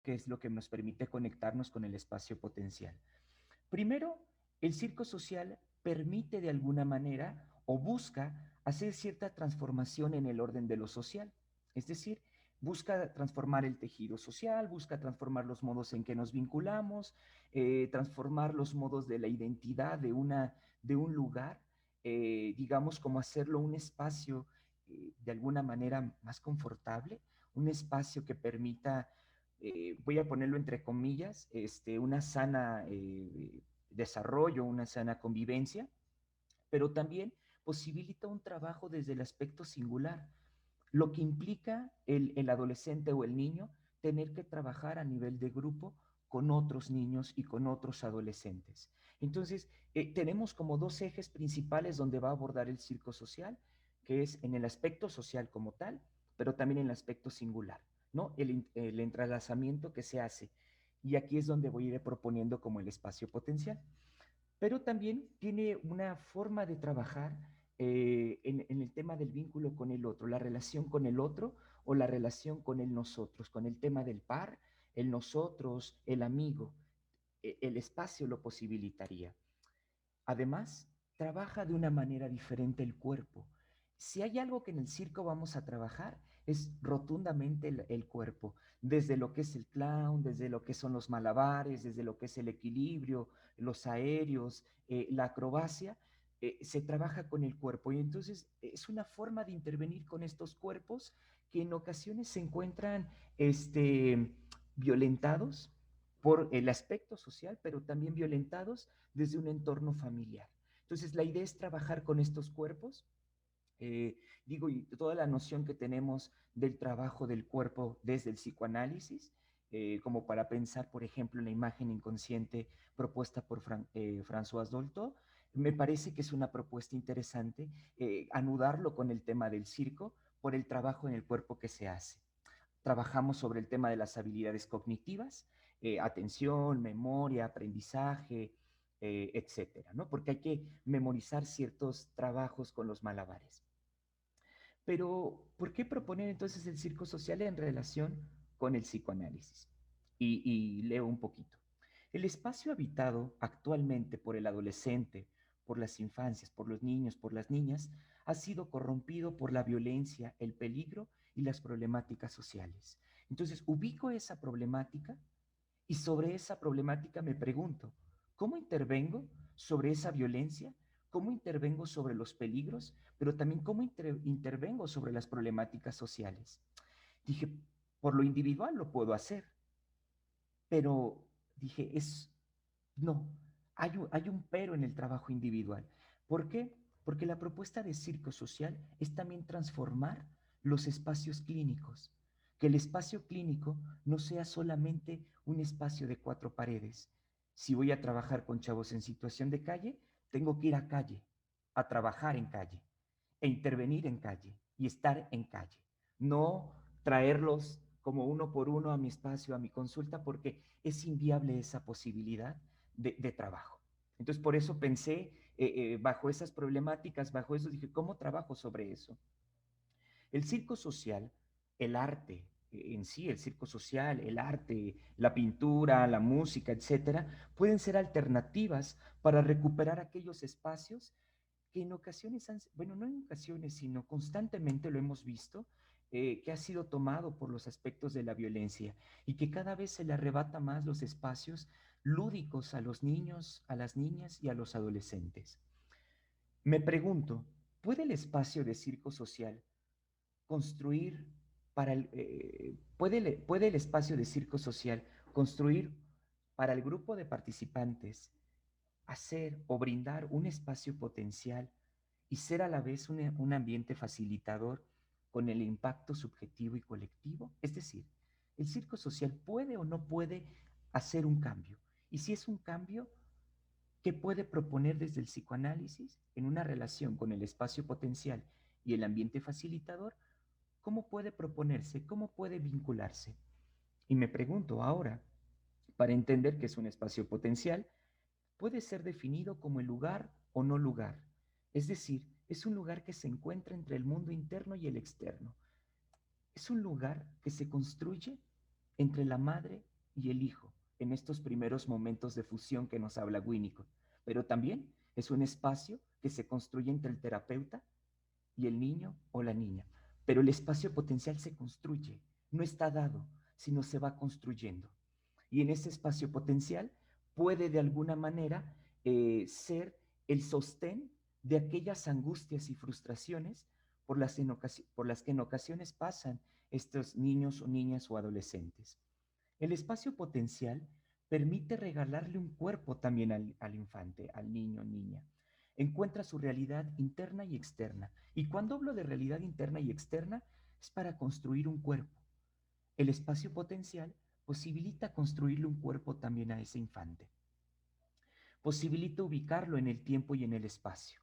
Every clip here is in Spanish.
que es lo que nos permite conectarnos con el espacio potencial. Primero, el circo social permite de alguna manera o busca hacer cierta transformación en el orden de lo social. Es decir, busca transformar el tejido social, busca transformar los modos en que nos vinculamos, transformar los modos de la identidad de un lugar, digamos como hacerlo un espacio de alguna manera más confortable, un espacio que permita, voy a ponerlo entre comillas, una sana desarrollo, una sana convivencia, pero también posibilita un trabajo desde el aspecto singular, lo que implica el adolescente o el niño tener que trabajar a nivel de grupo con otros niños y con otros adolescentes. Entonces, tenemos como dos ejes principales donde va a abordar el circo social, que es en el aspecto social como tal, pero también en el aspecto singular, ¿no? El entrelazamiento que se hace. Y aquí es donde voy a ir proponiendo como el espacio potencial. Pero también tiene una forma de trabajar en el tema del vínculo con el otro, la relación con el otro o la relación con el nosotros, con el tema del par, el nosotros, el amigo. El espacio lo posibilitaría. Además, trabaja de una manera diferente el cuerpo. Si hay algo que en el circo vamos a trabajar, es rotundamente el cuerpo, desde lo que es el clown, desde lo que son los malabares, desde lo que es el equilibrio, los aéreos, la acrobacia, se trabaja con el cuerpo. Y entonces es una forma de intervenir con estos cuerpos que en ocasiones se encuentran violentados por el aspecto social, pero también violentados desde un entorno familiar. Entonces, la idea es trabajar con estos cuerpos. Digo, y toda la noción que tenemos del trabajo del cuerpo desde el psicoanálisis, como para pensar, por ejemplo, en la imagen inconsciente propuesta por François Dolto, me parece que es una propuesta interesante anudarlo con el tema del circo por el trabajo en el cuerpo que se hace. Trabajamos sobre el tema de las habilidades cognitivas, atención, memoria, aprendizaje, etcétera, ¿no? Porque hay que memorizar ciertos trabajos con los malabares. Pero, ¿por qué proponer entonces el circo social en relación con el psicoanálisis? Y leo un poquito. El espacio habitado actualmente por el adolescente, por las infancias, por los niños, por las niñas, ha sido corrompido por la violencia, el peligro y las problemáticas sociales. Entonces, ubico esa problemática y sobre esa problemática me pregunto, ¿cómo intervengo sobre esa violencia? ¿Cómo intervengo sobre los peligros? Pero también cómo intervengo sobre las problemáticas sociales. Dije, por lo individual lo puedo hacer, pero dije, no, hay un pero en el trabajo individual. ¿Por qué? Porque la propuesta de circo social es también transformar los espacios clínicos, que el espacio clínico no sea solamente un espacio de cuatro paredes. Si voy a trabajar con chavos en situación de calle, tengo que ir a calle, a trabajar en calle, e intervenir en calle y estar en calle. No traerlos como uno por uno a mi espacio, a mi consulta, porque es inviable esa posibilidad de trabajo. Entonces, por eso pensé, bajo esas problemáticas, bajo eso, dije, ¿cómo trabajo sobre eso? El circo social, el arte en sí, el circo social, el arte, la pintura, la música, etcétera, pueden ser alternativas para recuperar aquellos espacios que en ocasiones, bueno, no en ocasiones, sino constantemente lo hemos visto, que ha sido tomado por los aspectos de la violencia y que cada vez se le arrebata más los espacios lúdicos a los niños, a las niñas y a los adolescentes. Me pregunto, ¿puede el espacio de circo social construir puede el espacio de circo social construir para el grupo de participantes, hacer o brindar un espacio potencial y ser a la vez un ambiente facilitador con el impacto subjetivo y colectivo? Es decir, ¿el circo social puede o no puede hacer un cambio? Y si es un cambio, ¿qué puede proponer desde el psicoanálisis en una relación con el espacio potencial y el ambiente facilitador? ¿Cómo puede proponerse? ¿Cómo puede vincularse? Y me pregunto ahora, para entender que es un espacio potencial, puede ser definido como el lugar o no lugar. Es decir, es un lugar que se encuentra entre el mundo interno y el externo. Es un lugar que se construye entre la madre y el hijo en estos primeros momentos de fusión que nos habla Winnicott, pero también es un espacio que se construye entre el terapeuta y el niño o la niña. Pero el espacio potencial se construye, no está dado, sino se va construyendo. Y en ese espacio potencial puede de alguna manera ser el sostén de aquellas angustias y frustraciones por las que en ocasiones pasan estos niños o niñas o adolescentes. El espacio potencial permite regalarle un cuerpo también al infante, al niño o niña. Encuentra su realidad interna y externa. Y cuando hablo de realidad interna y externa, es para construir un cuerpo. El espacio potencial posibilita construirle un cuerpo también a ese infante. Posibilita ubicarlo en el tiempo y en el espacio.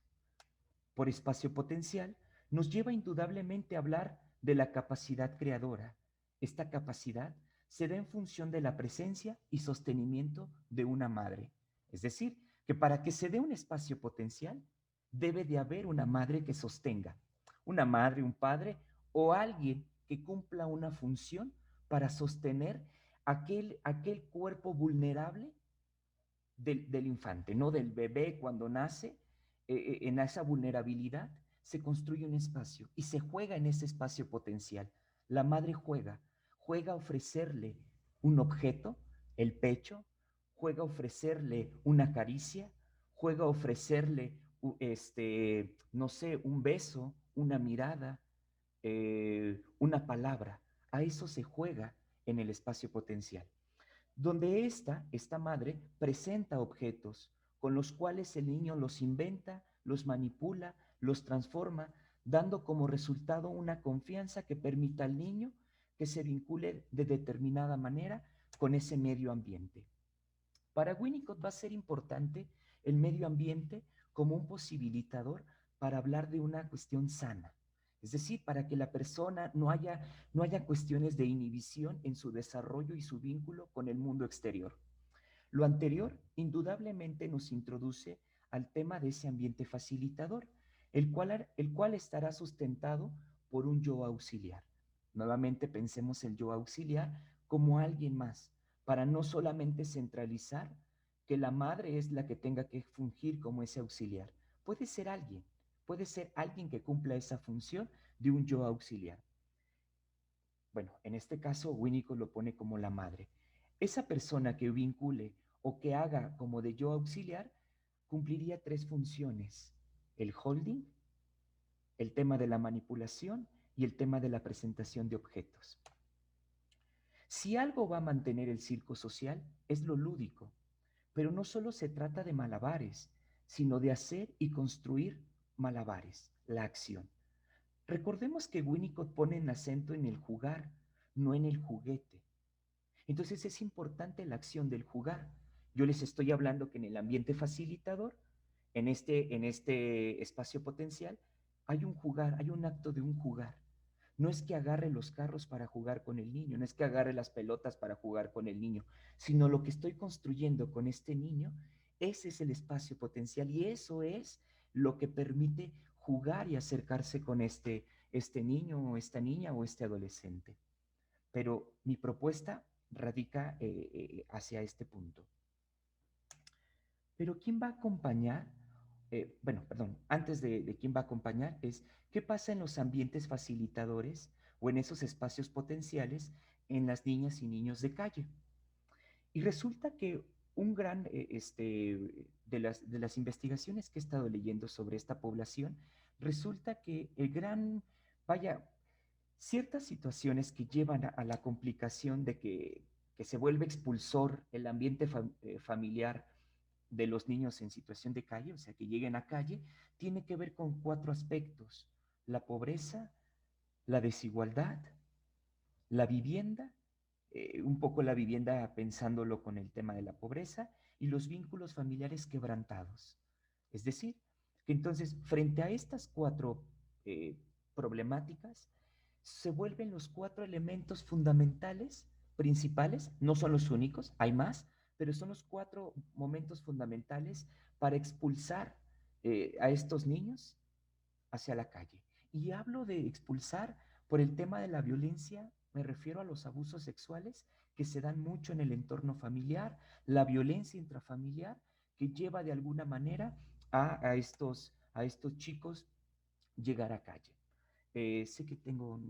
Por espacio potencial, nos lleva indudablemente a hablar de la capacidad creadora. Esta capacidad se da en función de la presencia y sostenimiento de una madre. Es decir, que para que se dé un espacio potencial, debe de haber una madre que sostenga, una madre, un padre o alguien que cumpla una función para sostener aquel cuerpo vulnerable del infante, no del bebé cuando nace. En esa vulnerabilidad se construye un espacio y se juega en ese espacio potencial. La madre juega a ofrecerle un objeto, el pecho, juega a ofrecerle una caricia, juega a ofrecerle, no sé, un beso, una mirada, una palabra. A eso se juega en el espacio potencial, donde esta madre presenta objetos con los cuales el niño los inventa, los manipula, los transforma, dando como resultado una confianza que permita al niño que se vincule de determinada manera con ese medio ambiente. Para Winnicott va a ser importante el medio ambiente como un posibilitador para hablar de una cuestión sana. Es decir, para que la persona no haya cuestiones de inhibición en su desarrollo y su vínculo con el mundo exterior. Lo anterior indudablemente nos introduce al tema de ese ambiente facilitador, el cual estará sustentado por un yo auxiliar. Nuevamente pensemos el yo auxiliar como alguien más, para no solamente centralizar que la madre es la que tenga que fungir como ese auxiliar. Puede ser alguien que cumpla esa función de un yo auxiliar. Bueno, en este caso Winnicott lo pone como la madre. Esa persona que vincule o que haga como de yo auxiliar cumpliría tres funciones: el holding, el tema de la manipulación y el tema de la presentación de objetos. Si algo va a mantener el circo social es lo lúdico, pero no solo se trata de malabares, sino de hacer y construir malabares, la acción. Recordemos que Winnicott pone el acento en el jugar, no en el juguete. Entonces es importante la acción del jugar. Yo les estoy hablando que en el ambiente facilitador, en este espacio potencial, hay un jugar, hay un acto de un jugar. No es que agarre los carros para jugar con el niño, no es que agarre las pelotas para jugar con el niño, sino lo que estoy construyendo con este niño, ese es el espacio potencial y eso es lo que permite jugar y acercarse con este niño o esta niña o este adolescente. Pero mi propuesta radica hacia este punto. Pero ¿quién va a acompañar? Bueno, perdón, antes de quién va a acompañar es qué pasa en los ambientes facilitadores o en esos espacios potenciales en las niñas y niños de calle. Y resulta que un gran, de las investigaciones que he estado leyendo sobre esta población, resulta que vaya, ciertas situaciones que llevan a la complicación de que se vuelve expulsor el ambiente familiar de los niños en situación de calle, o sea, que lleguen a calle, tiene que ver con cuatro aspectos: la pobreza, la desigualdad, la vivienda, un poco la vivienda pensándolo con el tema de la pobreza, y los vínculos familiares quebrantados. Es decir, que entonces, frente a estas cuatro eh, problemáticas, se vuelven los cuatro elementos fundamentales, principales, no son los únicos, hay más, pero son los cuatro momentos fundamentales para expulsar a estos niños hacia la calle. Y hablo de expulsar por el tema de la violencia Me refiero a los abusos sexuales que se dan mucho en el entorno familiar, la violencia intrafamiliar que lleva de alguna manera a estos chicos llegar a calle. Sé que tengo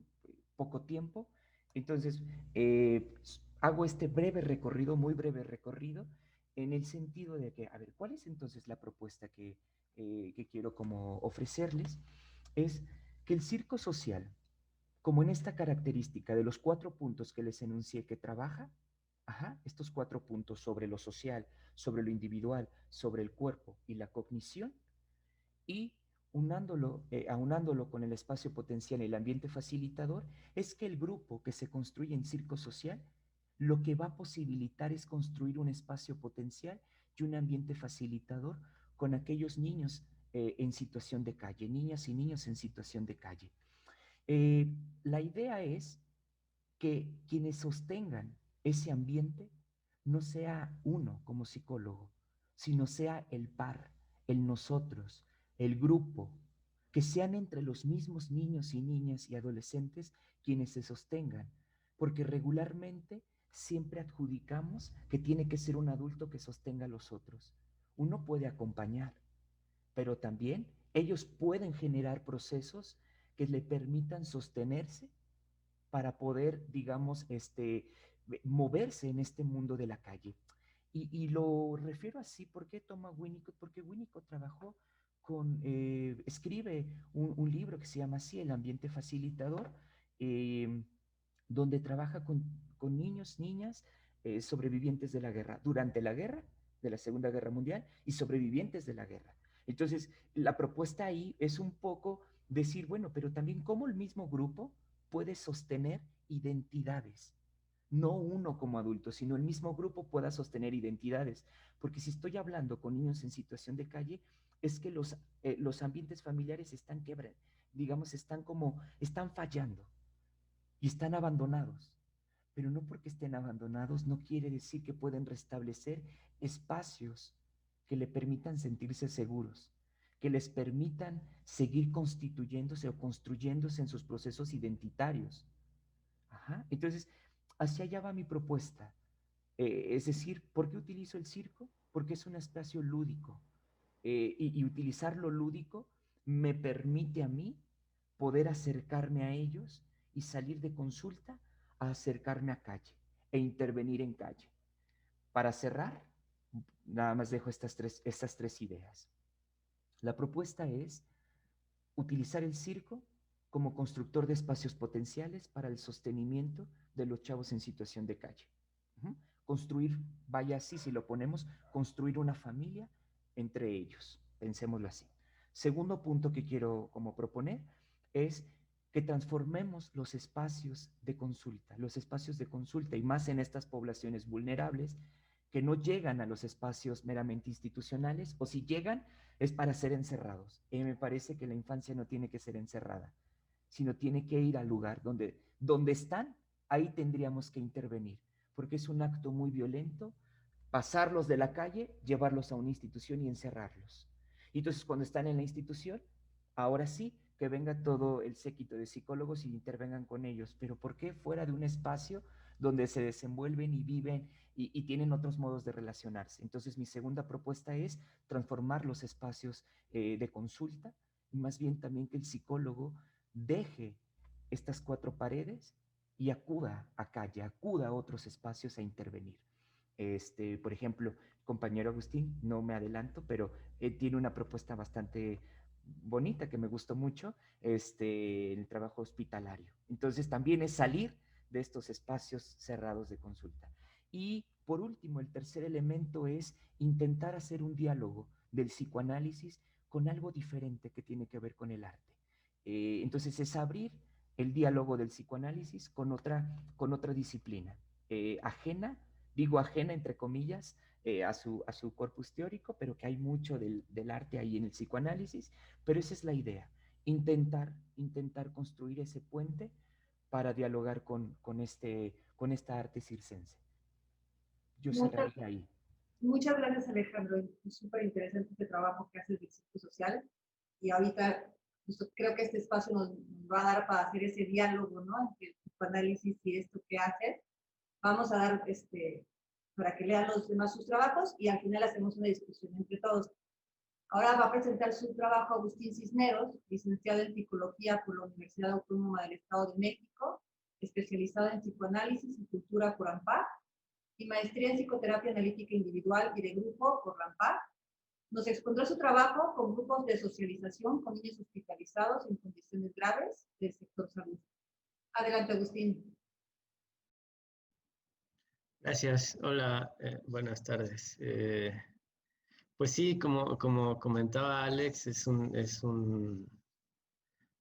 poco tiempo, entonces hago este breve recorrido, muy breve recorrido, en el sentido de que, a ver, ¿cuál es entonces la propuesta que quiero como ofrecerles? Es que el circo social, como en esta característica de los 4 puntos que les enuncié que trabaja, ajá, estos 4 puntos sobre lo social, sobre lo individual, sobre el cuerpo y la cognición, y aunándolo con el espacio potencial y el ambiente facilitador, es que el grupo que se construye en circo social lo que va a posibilitar es construir un espacio potencial y un ambiente facilitador con aquellos niños en situación de calle, niñas y niños en situación de calle. Eh, la idea es que quienes sostengan ese ambiente no sea uno como psicólogo, sino sea el par, el nosotros, el grupo, que sean entre los mismos niños y niñas y adolescentes quienes se sostengan, porque regularmente siempre adjudicamos que tiene que ser un adulto que sostenga a los otros. Uno puede acompañar, pero también ellos pueden generar procesos que le permitan sostenerse para poder, digamos, moverse en este mundo de la calle. Y lo refiero así, ¿por qué toma Winnicott? Porque Winnicott trabajó escribe un libro que se llama así, El ambiente facilitador, eh, donde trabaja con niños, niñas, sobrevivientes de la guerra, durante la guerra, de la Segunda Guerra Mundial, y sobrevivientes de la guerra. Entonces, la propuesta ahí es un poco decir, bueno, pero también cómo el mismo grupo puede sostener identidades. No uno como adulto, sino el mismo grupo pueda sostener identidades. Porque si estoy hablando con niños en situación de calle, es que los ambientes familiares están quebrados, digamos, están fallando y están abandonados. Pero no porque estén abandonados no quiere decir que pueden restablecer espacios que le permitan sentirse seguros, que les permitan seguir constituyéndose o construyéndose en sus procesos identitarios. Ajá. Entonces, hacia allá va mi propuesta. Es decir, ¿por qué utilizo el circo? Porque es un espacio lúdico. Y utilizar lo lúdico me permite a mí poder acercarme a ellos y salir de consulta a acercarme a calle e intervenir en calle. Para cerrar, nada más dejo estas tres ideas. La propuesta es utilizar el circo como constructor de espacios potenciales para el sostenimiento de los chavos en situación de calle. Construir, vaya así, si lo ponemos, construir una familia entre ellos, pensémoslo así. Segundo punto que quiero como proponer es que transformemos los espacios de consulta y más en estas poblaciones vulnerables que no llegan a los espacios meramente institucionales o si llegan es para ser encerrados. Y me parece que la infancia no tiene que ser encerrada, sino tiene que ir al lugar donde están, ahí tendríamos que intervenir, porque es un acto muy violento pasarlos de la calle, llevarlos a una institución y encerrarlos. Y entonces cuando están en la institución, ahora sí, que venga todo el séquito de psicólogos y intervengan con ellos, pero ¿por qué fuera de un espacio donde se desenvuelven y viven y tienen otros modos de relacionarse? Entonces mi segunda propuesta es transformar los espacios de consulta, y más bien también que el psicólogo deje estas 4 paredes y acuda a calle, acuda a otros espacios a intervenir. Por ejemplo, compañero Agustín, no me adelanto, pero tiene una propuesta bastante bonita que me gustó mucho, en el trabajo hospitalario. Entonces también es salir de estos espacios cerrados de consulta. Y por último, el tercer elemento es intentar hacer un diálogo del psicoanálisis con algo diferente que tiene que ver con el arte. Entonces es abrir el diálogo del psicoanálisis con otra disciplina, ajena, digo ajena entre comillas, a su corpus teórico, pero que hay mucho del arte ahí en el psicoanálisis, pero esa es la idea, intentar construir ese puente para dialogar con esta arte circense. Yo Muchas, cerraría ahí. muchas gracias, Alejandro. Es súper interesante este trabajo que haces del círculo social. Y ahorita justo creo que este espacio nos va a dar para hacer ese diálogo, ¿no? Entre psicoanálisis y esto que hace. Vamos a dar para que lean los demás sus trabajos y al final hacemos una discusión entre todos. Ahora va a presentar su trabajo Agustín Cisneros, licenciado en Psicología por la Universidad Autónoma del Estado de México, especializado en Psicoanálisis y Cultura por AMPAC, y maestría en Psicoterapia Analítica Individual y de Grupo por la AMPAC. Nos expondrá su trabajo con grupos de socialización con niños hospitalizados en condiciones graves del sector salud. Adelante, Agustín. Gracias. Hola, buenas tardes. Pues sí, como comentaba Alex, es un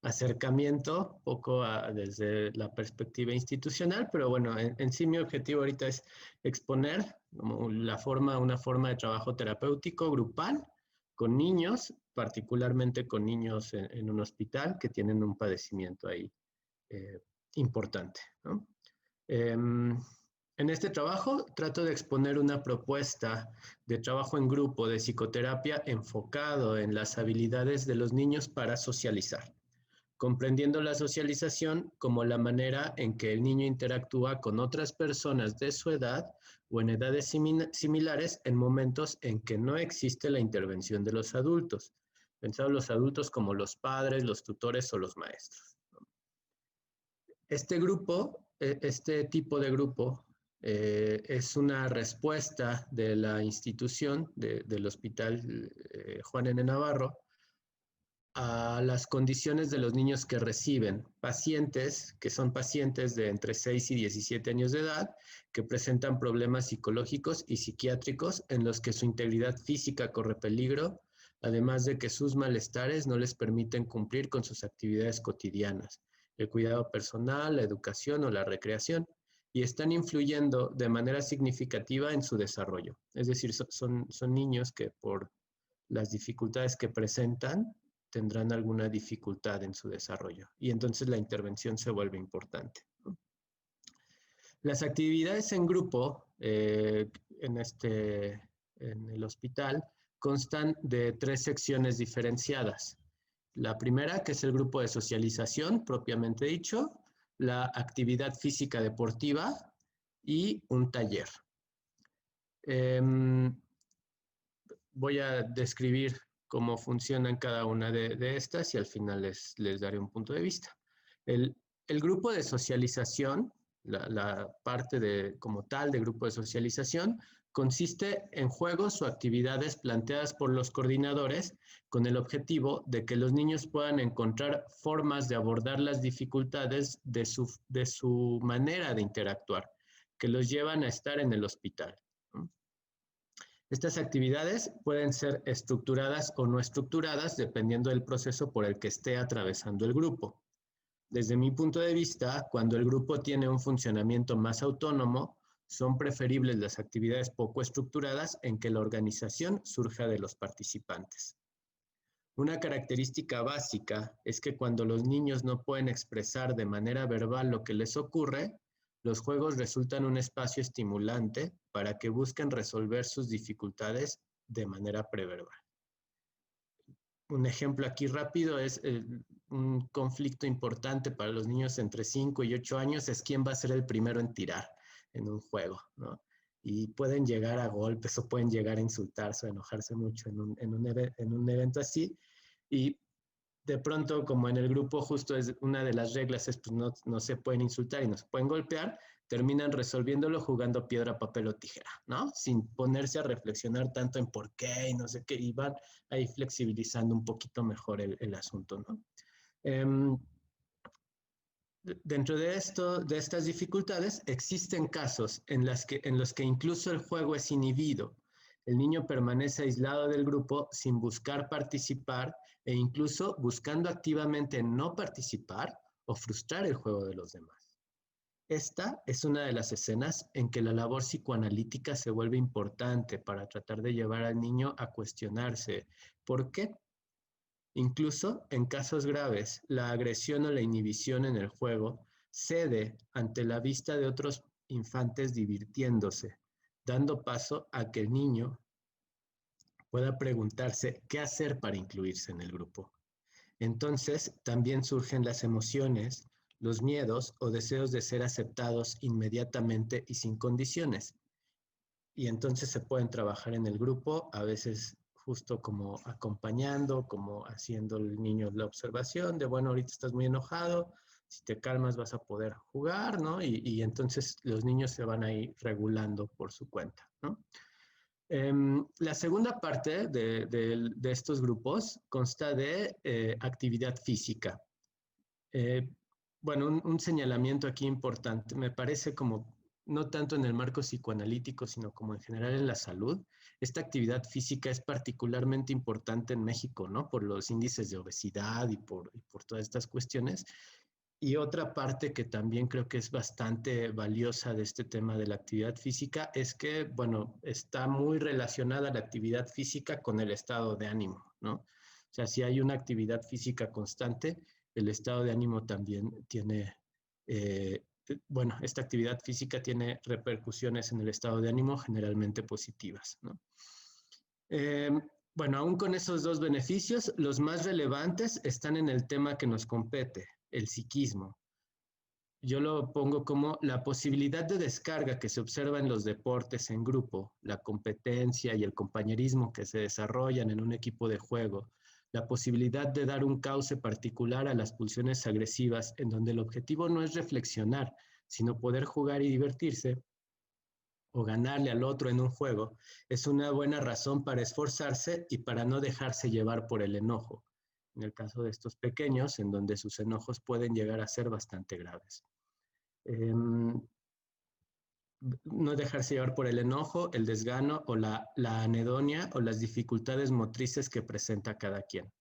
acercamiento poco desde la perspectiva institucional, pero bueno, en sí mi objetivo ahorita es exponer como una forma de trabajo terapéutico grupal con niños, particularmente con niños en un hospital que tienen un padecimiento ahí importante, ¿no? En este trabajo trato de exponer una propuesta de trabajo en grupo de psicoterapia enfocado en las habilidades de los niños para socializar, comprendiendo la socialización como la manera en que el niño interactúa con otras personas de su edad o en edades similares en momentos en que no existe la intervención de los adultos. Pensado los adultos como los padres, los tutores o los maestros. Este tipo de grupo es una respuesta de la institución del Hospital Juan N. Navarro a las condiciones de los niños que reciben pacientes, que son pacientes de entre 6 y 17 años de edad, que presentan problemas psicológicos y psiquiátricos en los que su integridad física corre peligro, además de que sus malestares no les permiten cumplir con sus actividades cotidianas, el cuidado personal, la educación o la recreación, y están influyendo de manera significativa en su desarrollo. Es decir, son niños que por las dificultades que presentan tendrán alguna dificultad en su desarrollo y entonces la intervención se vuelve importante. Las actividades en grupo en el hospital constan de 3 secciones diferenciadas. La primera, que es el grupo de socialización, propiamente dicho, la actividad física deportiva y un taller. Voy a describir cómo funcionan cada una de estas y al final les daré un punto de vista. El grupo de socialización, la parte como tal de grupo de socialización, consiste en juegos o actividades planteadas por los coordinadores con el objetivo de que los niños puedan encontrar formas de abordar las dificultades de su manera de interactuar, que los llevan a estar en el hospital. Estas actividades pueden ser estructuradas o no estructuradas dependiendo del proceso por el que esté atravesando el grupo. Desde mi punto de vista, cuando el grupo tiene un funcionamiento más autónomo, son preferibles las actividades poco estructuradas en que la organización surja de los participantes. Una característica básica es que cuando los niños no pueden expresar de manera verbal lo que les ocurre, los juegos resultan un espacio estimulante para que busquen resolver sus dificultades de manera preverbal. Un ejemplo aquí rápido es un conflicto importante para los niños entre 5 y 8 años es quién va a ser el primero en tirar en un juego, ¿no? Y pueden llegar a golpes o pueden llegar a insultarse o enojarse mucho en un evento así. Y de pronto, como en el grupo justo es una de las reglas es pues no se pueden insultar y no se pueden golpear, terminan resolviéndolo jugando piedra, papel o tijera, ¿no? Sin ponerse a reflexionar tanto en por qué y no sé qué, y van ahí flexibilizando un poquito mejor el asunto, ¿no? Dentro de estas dificultades, existen casos en los que incluso el juego es inhibido. El niño permanece aislado del grupo sin buscar participar e incluso buscando activamente no participar o frustrar el juego de los demás. Esta es una de las escenas en que la labor psicoanalítica se vuelve importante para tratar de llevar al niño a cuestionarse ¿por qué? Incluso en casos graves, la agresión o la inhibición en el juego cede ante la vista de otros infantes divirtiéndose, dando paso a que el niño pueda preguntarse qué hacer para incluirse en el grupo. Entonces, también surgen las emociones, los miedos o deseos de ser aceptados inmediatamente y sin condiciones. Y entonces se pueden trabajar en el grupo, a veces justo como acompañando, como haciendo el niño la observación de, bueno, ahorita estás muy enojado, si te calmas vas a poder jugar, ¿no? Y entonces los niños se van a ir regulando por su cuenta, ¿no? La segunda parte de estos grupos consta de actividad física. Bueno, un señalamiento aquí importante, me parece como no tanto en el marco psicoanalítico, sino como en general en la salud. Esta actividad física es particularmente importante en México, ¿no? Por los índices de obesidad y por todas estas cuestiones. Y otra parte que también creo que es bastante valiosa de este tema de la actividad física es que, bueno, está muy relacionada la actividad física con el estado de ánimo, ¿no? O sea, si hay una actividad física constante, el estado de ánimo también tiene, bueno, esta actividad física tiene repercusiones en el estado de ánimo generalmente positivas, ¿no? Eh, bueno, aún con esos dos beneficios, los más relevantes están en el tema que nos compete, el psiquismo. Yo lo pongo como la posibilidad de descarga que se observa en los deportes en grupo, la competencia y el compañerismo que se desarrollan en un equipo de juego, la posibilidad de dar un cauce particular a las pulsiones agresivas en donde el objetivo no es reflexionar, sino poder jugar y divertirse, o ganarle al otro en un juego, es una buena razón para esforzarse y para no dejarse llevar por el enojo. En el caso de estos pequeños, en donde sus enojos pueden llegar a ser bastante graves. No dejarse llevar por el enojo, el desgano o la anedonia o las dificultades motrices que presenta cada quien.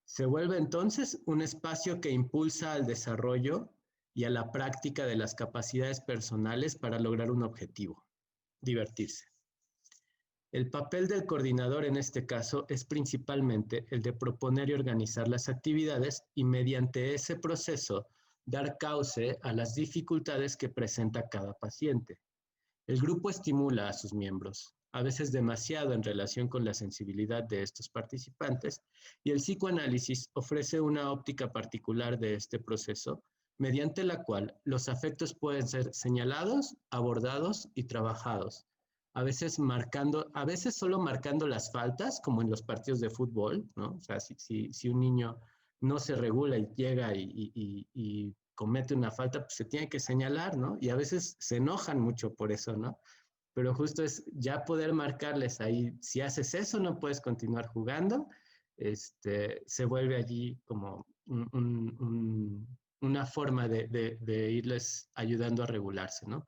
Se vuelve entonces un espacio que impulsa al desarrollo y a la práctica de las capacidades personales para lograr un objetivo. Divertirse. El papel del coordinador en este caso es principalmente el de proponer y organizar las actividades y mediante ese proceso dar cauce a las dificultades que presenta cada paciente. El grupo estimula a sus miembros, a veces demasiado en relación con la sensibilidad de estos participantes, y el psicoanálisis ofrece una óptica particular de este proceso, mediante la cual los afectos pueden ser señalados, abordados y trabajados, a veces solo marcando las faltas, como en los partidos de fútbol, ¿no? O sea, si un niño no se regula y llega y comete una falta, pues se tiene que señalar, ¿no? Y a veces se enojan mucho por eso, ¿no? Pero justo es ya poder marcarles ahí, si haces eso no puedes continuar jugando, se vuelve allí como una forma de irles ayudando a regularse, ¿no?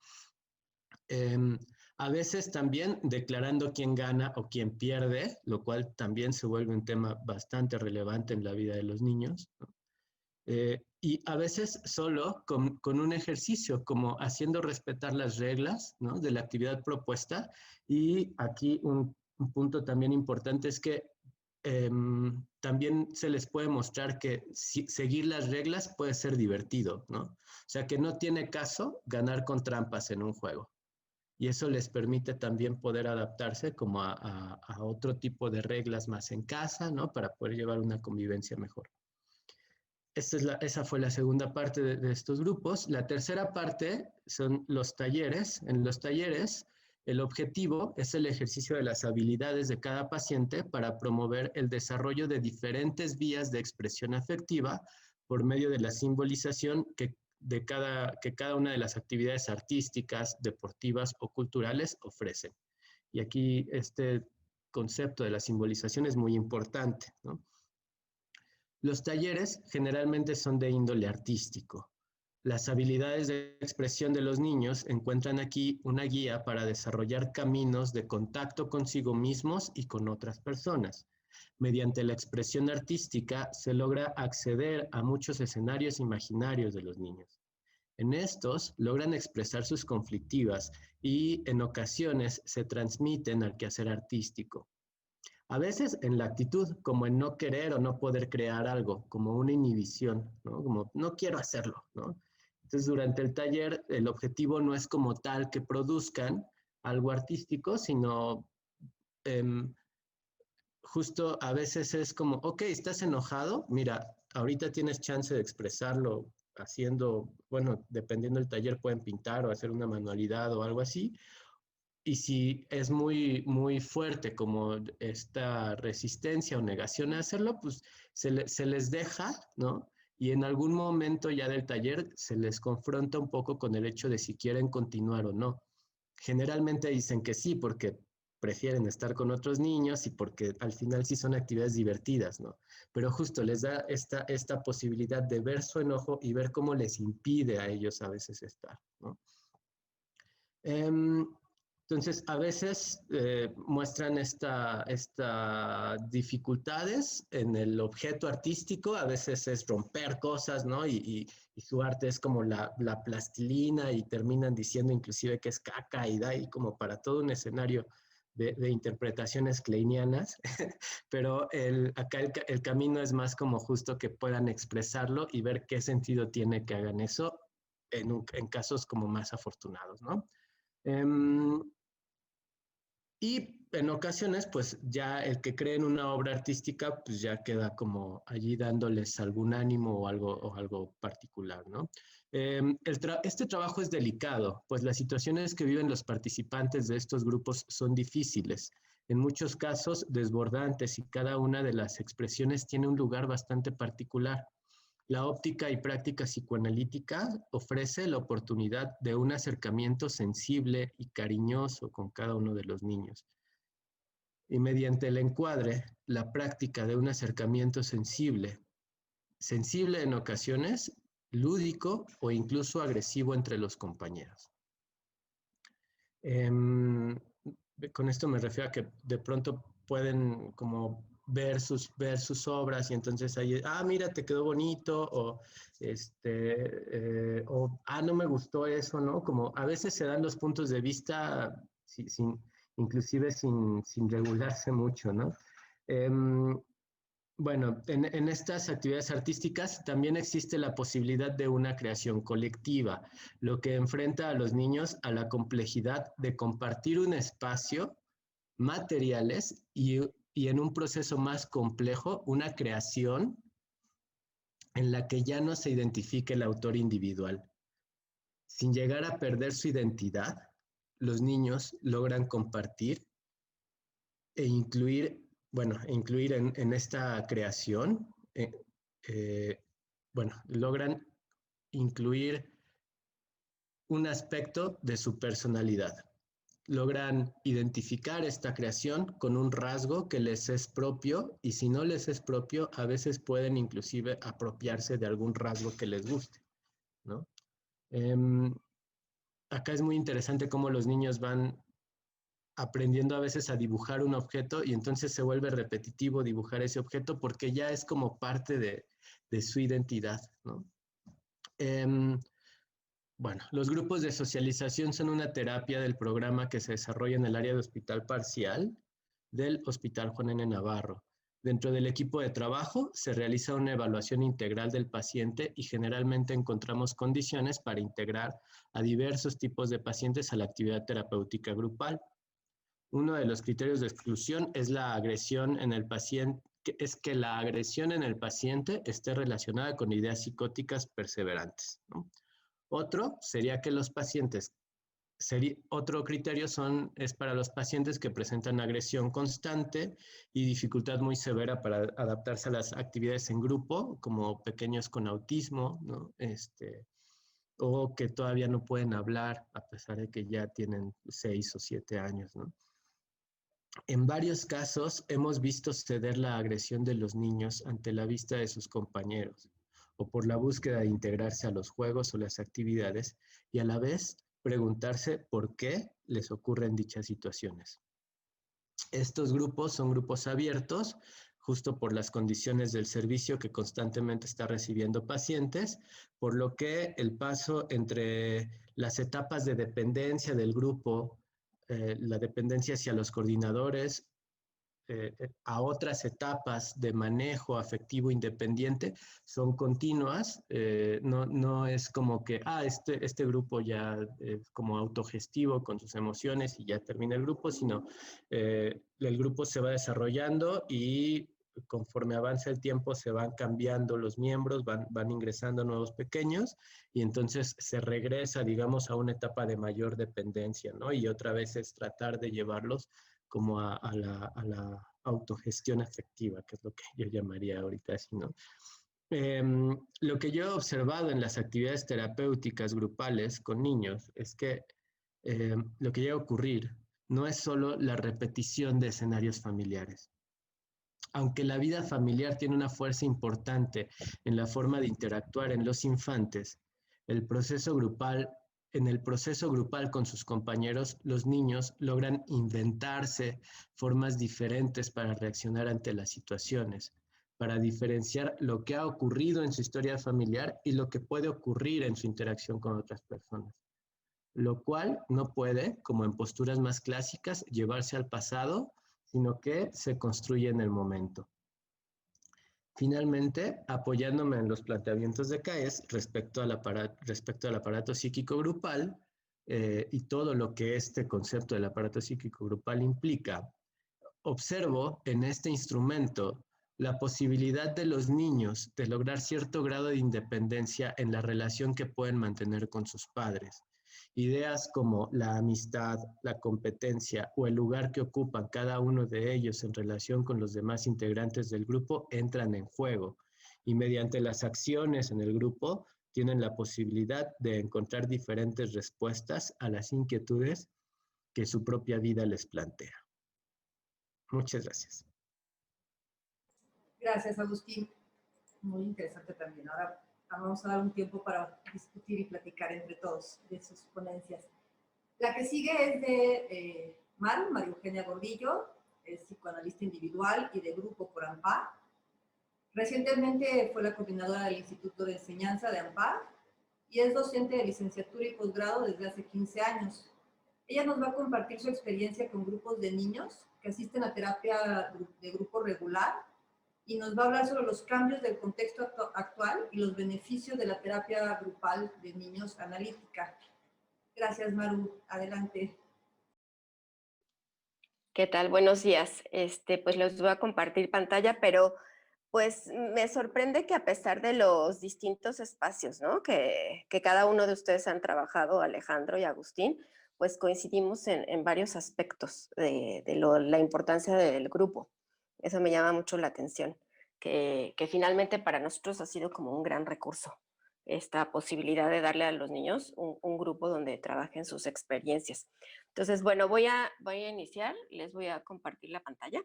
A veces también declarando quién gana o quién pierde, lo cual también se vuelve un tema bastante relevante en la vida de los niños, ¿no? Y a veces solo con un ejercicio, como haciendo respetar las reglas, ¿no?, de la actividad propuesta. Y aquí un punto también importante es que también se les puede mostrar que seguir las reglas puede ser divertido, ¿no? O sea, que no tiene caso ganar con trampas en un juego. Y eso les permite también poder adaptarse como a otro tipo de reglas más en casa, ¿no?, para poder llevar una convivencia mejor. Esa fue la segunda parte de estos grupos. La tercera parte son los talleres. En los talleres, el objetivo es el ejercicio de las habilidades de cada paciente para promover el desarrollo de diferentes vías de expresión afectiva por medio de la simbolización que cada una de las actividades artísticas, deportivas o culturales ofrecen. Y aquí este concepto de la simbolización es muy importante, ¿no? Los talleres generalmente son de índole artístico. Las habilidades de expresión de los niños encuentran aquí una guía para desarrollar caminos de contacto consigo mismos y con otras personas. Mediante la expresión artística se logra acceder a muchos escenarios imaginarios de los niños. En estos logran expresar sus conflictivas y en ocasiones se transmiten al quehacer artístico. A veces en la actitud, como en no querer o no poder crear algo, como una inhibición, ¿no? Como no quiero hacerlo, ¿no? Entonces, durante el taller, el objetivo no es como tal que produzcan algo artístico, sino justo a veces es como, ok, estás enojado, mira, ahorita tienes chance de expresarlo haciendo, bueno, dependiendo del taller pueden pintar o hacer una manualidad o algo así. Y si es muy, muy fuerte como esta resistencia o negación a hacerlo, pues se les deja, ¿no? Y en algún momento ya del taller se les confronta un poco con el hecho de si quieren continuar o no. Generalmente dicen que sí, porque prefieren estar con otros niños y porque al final sí son actividades divertidas, ¿no? Pero justo les da esta posibilidad de ver su enojo y ver cómo les impide a ellos a veces estar, ¿no? Entonces, a veces muestran estas dificultades en el objeto artístico, a veces es romper cosas, ¿no? Y su arte es como la plastilina y terminan diciendo inclusive que es caca y da ahí como para todo un escenario de interpretaciones kleinianas, pero acá el camino es más como justo que puedan expresarlo y ver qué sentido tiene que hagan eso en casos como más afortunados, ¿no? Y en ocasiones, pues ya el que cree en una obra artística, pues ya queda como allí dándoles algún ánimo o algo particular, ¿no? Este trabajo es delicado, pues las situaciones que viven los participantes de estos grupos son difíciles, en muchos casos desbordantes, y cada una de las expresiones tiene un lugar bastante particular. La óptica y práctica psicoanalítica ofrece la oportunidad de un acercamiento sensible y cariñoso con cada uno de los niños. Y mediante el encuadre, la práctica de un acercamiento sensible en ocasiones, lúdico o incluso agresivo entre los compañeros. Con esto me refiero a que de pronto pueden como ver sus obras y entonces ahí, mira, te quedó bonito, no me gustó eso, ¿no? Como a veces se dan los puntos de vista inclusive sin regularse mucho, ¿no? Bueno, en estas actividades artísticas también existe la posibilidad de una creación colectiva, lo que enfrenta a los niños a la complejidad de compartir un espacio, materiales y en un proceso más complejo, una creación en la que ya no se identifique el autor individual. Sin llegar a perder su identidad, los niños logran compartir e incluir en esta creación, logran incluir un aspecto de su personalidad. Logran identificar esta creación con un rasgo que les es propio, y si no les es propio, a veces pueden inclusive apropiarse de algún rasgo que les guste, ¿no? Acá es muy interesante cómo los niños van aprendiendo a veces a dibujar un objeto y entonces se vuelve repetitivo dibujar ese objeto porque ya es como parte de su identidad, ¿no? Bueno, los grupos de socialización son una terapia del programa que se desarrolla en el área de hospital parcial del Hospital Juan N. Navarro. Dentro del equipo de trabajo se realiza una evaluación integral del paciente y generalmente encontramos condiciones para integrar a diversos tipos de pacientes a la actividad terapéutica grupal. Uno de los criterios de exclusión es la agresión en el paciente, que la agresión en el paciente esté relacionada con ideas psicóticas perseverantes, ¿no? Otro sería que los pacientes, otro criterio es para los pacientes que presentan agresión constante y dificultad muy severa para adaptarse a las actividades en grupo, como pequeños con autismo, ¿no? O que todavía no pueden hablar a pesar de que ya tienen 6 o 7 años, ¿no? En varios casos hemos visto ceder la agresión de los niños ante la vista de sus compañeros o por la búsqueda de integrarse a los juegos o las actividades y a la vez preguntarse por qué les ocurren dichas situaciones. Estos grupos son grupos abiertos, justo por las condiciones del servicio que constantemente está recibiendo pacientes, por lo que el paso entre las etapas de dependencia del grupo, la dependencia hacia los coordinadores, a otras etapas de manejo afectivo independiente son continuas, no es como que este grupo ya es como autogestivo con sus emociones y ya termina el grupo, sino el grupo se va desarrollando y conforme avanza el tiempo se van cambiando los miembros, van ingresando nuevos pequeños y entonces se regresa, digamos, a una etapa de mayor dependencia, ¿no? Y otra vez es tratar de llevarlos como a la autogestión afectiva, que es lo que yo llamaría ahorita así, ¿no? Lo que yo he observado en las actividades terapéuticas grupales con niños es que lo que llega a ocurrir no es solo la repetición de escenarios familiares. Aunque la vida familiar tiene una fuerza importante en la forma de interactuar en los infantes, el proceso grupal, en el proceso grupal con sus compañeros, los niños logran inventarse formas diferentes para reaccionar ante las situaciones, para diferenciar lo que ha ocurrido en su historia familiar y lo que puede ocurrir en su interacción con otras personas, lo cual no puede, como en posturas más clásicas, llevarse al pasado, sino que se construye en el momento. Finalmente, apoyándome en los planteamientos de CAES respecto al aparato psíquico grupal y todo lo que este concepto del aparato psíquico grupal implica, observo en este instrumento la posibilidad de los niños de lograr cierto grado de independencia en la relación que pueden mantener con sus padres. Ideas como la amistad, la competencia o el lugar que ocupan cada uno de ellos en relación con los demás integrantes del grupo entran en juego y mediante las acciones en el grupo tienen la posibilidad de encontrar diferentes respuestas a las inquietudes que su propia vida les plantea. Muchas gracias. Gracias, Agustín. Muy interesante también. Ahora vamos a dar un tiempo para discutir y platicar entre todos de sus ponencias. La que sigue es de María Eugenia Gordillo, es psicoanalista individual y de grupo por AMPA. Recientemente fue la coordinadora del Instituto de Enseñanza de AMPA y es docente de licenciatura y posgrado desde hace 15 años. Ella nos va a compartir su experiencia con grupos de niños que asisten a terapia de grupo regular y nos va a hablar sobre los cambios del contexto actual y los beneficios de la terapia grupal de niños analítica. Gracias, Maru. Adelante. ¿Qué tal? Buenos días. Pues les voy a compartir pantalla, pero pues me sorprende que a pesar de los distintos espacios, ¿no? que cada uno de ustedes han trabajado, Alejandro y Agustín, pues coincidimos en varios aspectos de la importancia del grupo. Eso me llama mucho la atención, que finalmente para nosotros ha sido como un gran recurso, esta posibilidad de darle a los niños un grupo donde trabajen sus experiencias. Entonces, bueno, voy a iniciar, les voy a compartir la pantalla.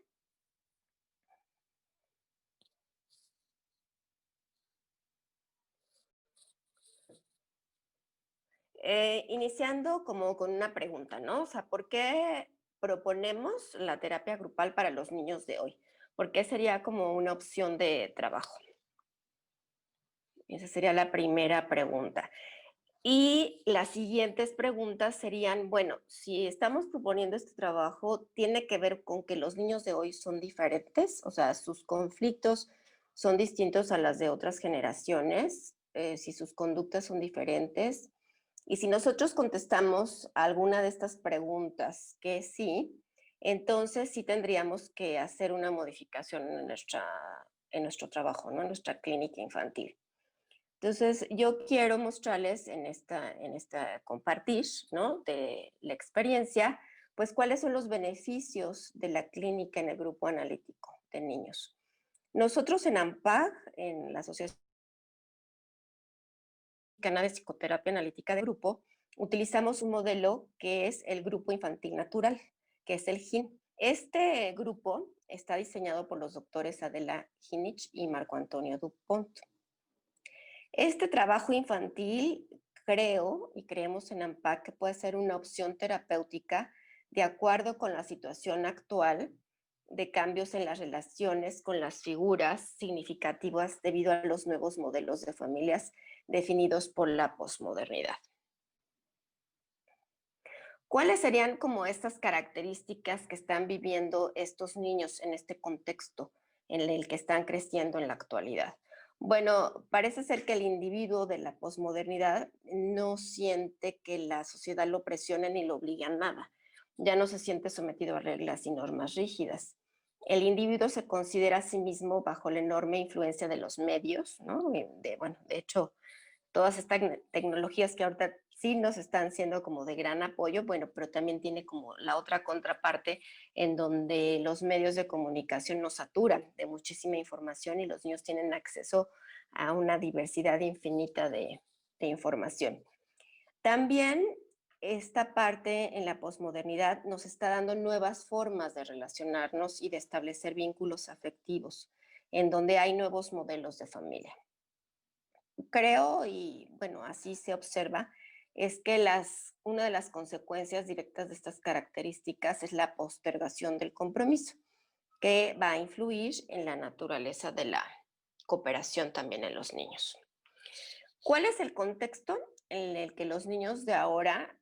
Iniciando como con una pregunta, ¿no? O sea, ¿por qué proponemos la terapia grupal para los niños de hoy? ¿Por qué sería como una opción de trabajo? Esa sería la primera pregunta. Y las siguientes preguntas serían, bueno, si estamos proponiendo este trabajo, ¿tiene que ver con que los niños de hoy son diferentes? O sea, sus conflictos son distintos a las de otras generaciones, si sus conductas son diferentes. Y si nosotros contestamos alguna de estas preguntas que sí, entonces sí tendríamos que hacer una modificación en nuestro trabajo, ¿no? En nuestra clínica infantil. Entonces, yo quiero mostrarles en esta compartir, ¿no? De la experiencia, pues cuáles son los beneficios de la clínica en el grupo analítico de niños. Nosotros en AMPAG, en la Asociación Mexicana de Psicoterapia Analítica de Grupo, utilizamos un modelo que es el Grupo Infantil Natural, que es el GIN. Este grupo está diseñado por los doctores Adela Ginich y Marco Antonio Dupont. Este trabajo infantil creo y creemos en AMPAC que puede ser una opción terapéutica de acuerdo con la situación actual de cambios en las relaciones con las figuras significativas debido a los nuevos modelos de familias definidos por la posmodernidad. ¿Cuáles serían como estas características que están viviendo estos niños en este contexto en el que están creciendo en la actualidad? Bueno, parece ser que el individuo de la posmodernidad no siente que la sociedad lo presione ni lo obligue a nada. Ya no se siente sometido a reglas y normas rígidas. El individuo se considera a sí mismo bajo la enorme influencia de los medios, ¿no? Bueno, de hecho, todas estas tecnologías que ahorita sí nos están siendo como de gran apoyo, bueno, pero también tiene como la otra contraparte en donde los medios de comunicación nos saturan de muchísima información y los niños tienen acceso a una diversidad infinita de información. También esta parte en la posmodernidad nos está dando nuevas formas de relacionarnos y de establecer vínculos afectivos, en donde hay nuevos modelos de familia. Creo, y bueno, así se observa, es que una de las consecuencias directas de estas características es la postergación del compromiso, que va a influir en la naturaleza de la cooperación también en los niños. ¿Cuál es el contexto en el que los niños de ahora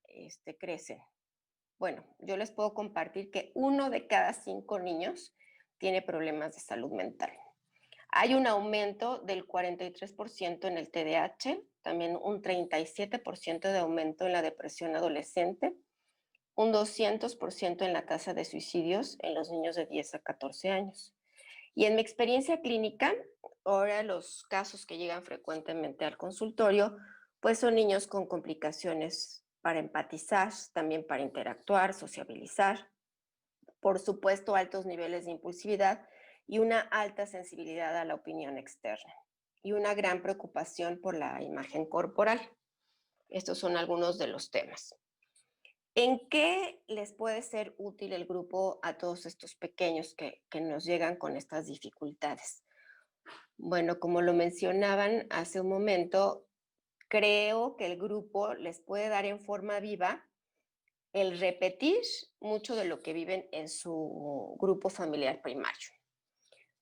crecen? Bueno, yo les puedo compartir que 1 de cada 5 niños tiene problemas de salud mental. Hay un aumento del 43% en el TDAH, también un 37% de aumento en la depresión adolescente, un 200% en la tasa de suicidios en los niños de 10 a 14 años. Y en mi experiencia clínica, ahora los casos que llegan frecuentemente al consultorio, pues son niños con complicaciones para empatizar, también para interactuar, sociabilizar, por supuesto altos niveles de impulsividad y una alta sensibilidad a la opinión externa y una gran preocupación por la imagen corporal. Estos son algunos de los temas. ¿En qué les puede ser útil el grupo a todos estos pequeños que nos llegan con estas dificultades? Bueno, como lo mencionaban hace un momento, creo que el grupo les puede dar en forma viva el repetir mucho de lo que viven en su grupo familiar primario.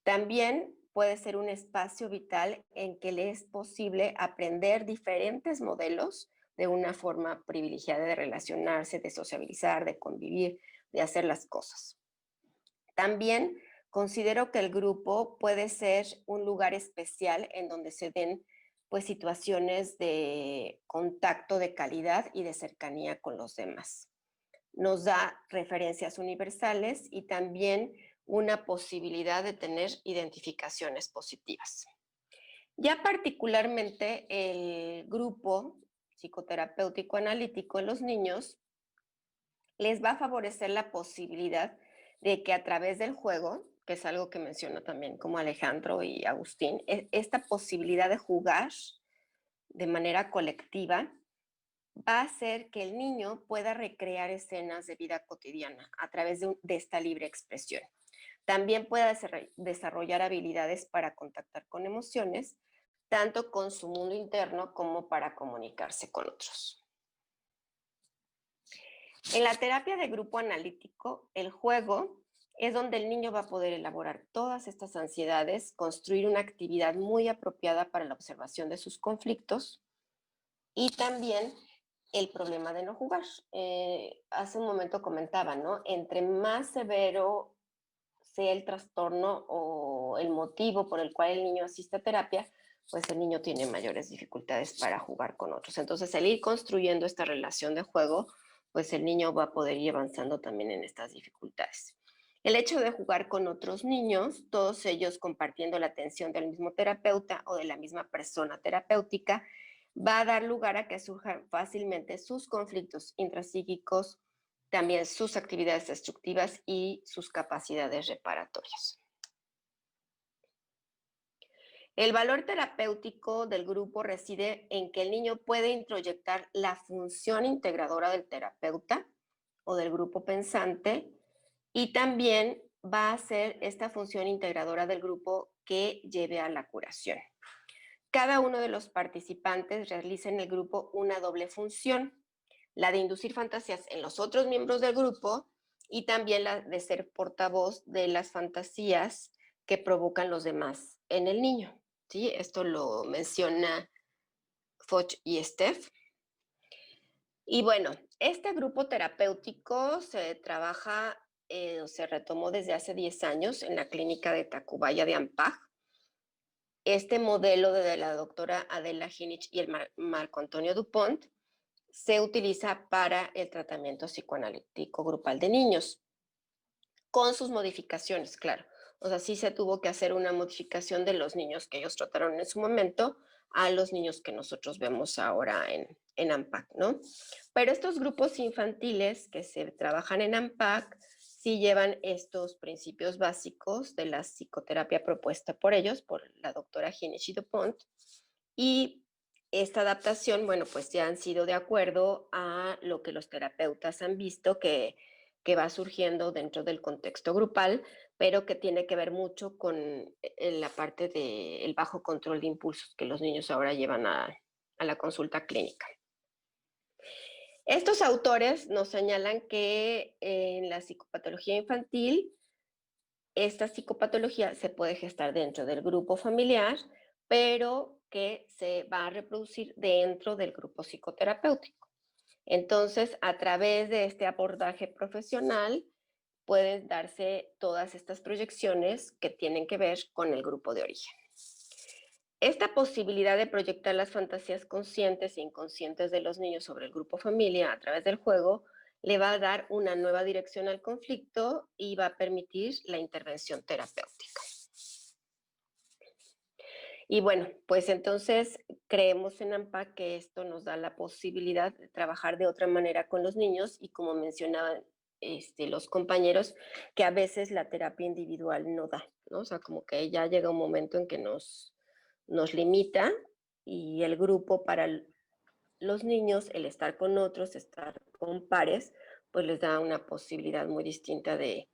También puede ser un espacio vital en que les es posible aprender diferentes modelos de una forma privilegiada de relacionarse, de sociabilizar, de convivir, de hacer las cosas. También considero que el grupo puede ser un lugar especial en donde se den pues situaciones de contacto de calidad y de cercanía con los demás. Nos da referencias universales y también una posibilidad de tener identificaciones positivas. Ya particularmente el grupo psicoterapéutico analítico en los niños les va a favorecer la posibilidad de que a través del juego, que es algo que menciona también como Alejandro y Agustín, esta posibilidad de jugar de manera colectiva va a hacer que el niño pueda recrear escenas de vida cotidiana a través de esta libre expresión. También pueda desarrollar habilidades para contactar con emociones, tanto con su mundo interno como para comunicarse con otros. En la terapia de grupo analítico, el juego es donde el niño va a poder elaborar todas estas ansiedades, construir una actividad muy apropiada para la observación de sus conflictos y también el problema de no jugar. Hace un momento comentaba, ¿no? Entre más severo sea el trastorno o el motivo por el cual el niño asiste a terapia, pues el niño tiene mayores dificultades para jugar con otros. Entonces, al ir construyendo esta relación de juego, pues el niño va a poder ir avanzando también en estas dificultades. El hecho de jugar con otros niños, todos ellos compartiendo la atención del mismo terapeuta o de la misma persona terapéutica, va a dar lugar a que surjan fácilmente sus conflictos intrapsíquicos, también sus actividades destructivas y sus capacidades reparatorias. El valor terapéutico del grupo reside en que el niño puede introyectar la función integradora del terapeuta o del grupo pensante y también va a ser esta función integradora del grupo que lleve a la curación. Cada uno de los participantes realiza en el grupo una doble función, la de inducir fantasías en los otros miembros del grupo y también la de ser portavoz de las fantasías que provocan los demás en el niño. ¿Sí? Esto lo menciona Foch y Steph. Y bueno, este grupo terapéutico se trabaja, se retomó desde hace 10 años en la clínica de Tacubaya de Ampaj. Este modelo de la doctora Adela Hinich y el Marco Antonio Dupont se utiliza para el tratamiento psicoanalítico grupal de niños. con sus modificaciones, claro. O sea, sí se tuvo que hacer una modificación de los niños que ellos trataron en su momento a los niños que nosotros vemos ahora en AMPAC, ¿no? Pero estos grupos infantiles que se trabajan en AMPAC sí llevan estos principios básicos de la psicoterapia propuesta por ellos, por la doctora Hineshi Dupont, y esta adaptación, bueno, pues ya han sido de acuerdo a lo que los terapeutas han visto que va surgiendo dentro del contexto grupal, pero que tiene que ver mucho con la parte del bajo control de impulsos que los niños ahora llevan a la consulta clínica. Estos autores nos señalan que en la psicopatología infantil, esta psicopatología se puede gestar dentro del grupo familiar, pero que se va a reproducir dentro del grupo psicoterapéutico. Entonces, a través de este abordaje profesional, pueden darse todas estas proyecciones que tienen que ver con el grupo de origen. Esta posibilidad de proyectar las fantasías conscientes e inconscientes de los niños sobre el grupo familia a través del juego le va a dar una nueva dirección al conflicto y va a permitir la intervención terapéutica. Y bueno, pues entonces creemos en AMPA que esto nos da la posibilidad de trabajar de otra manera con los niños y como mencionaban los compañeros, que a veces la terapia individual no da, ¿no? O sea, como que ya llega un momento en que nos limita y el grupo para los niños, el estar con otros, estar con pares, pues les da una posibilidad muy distinta de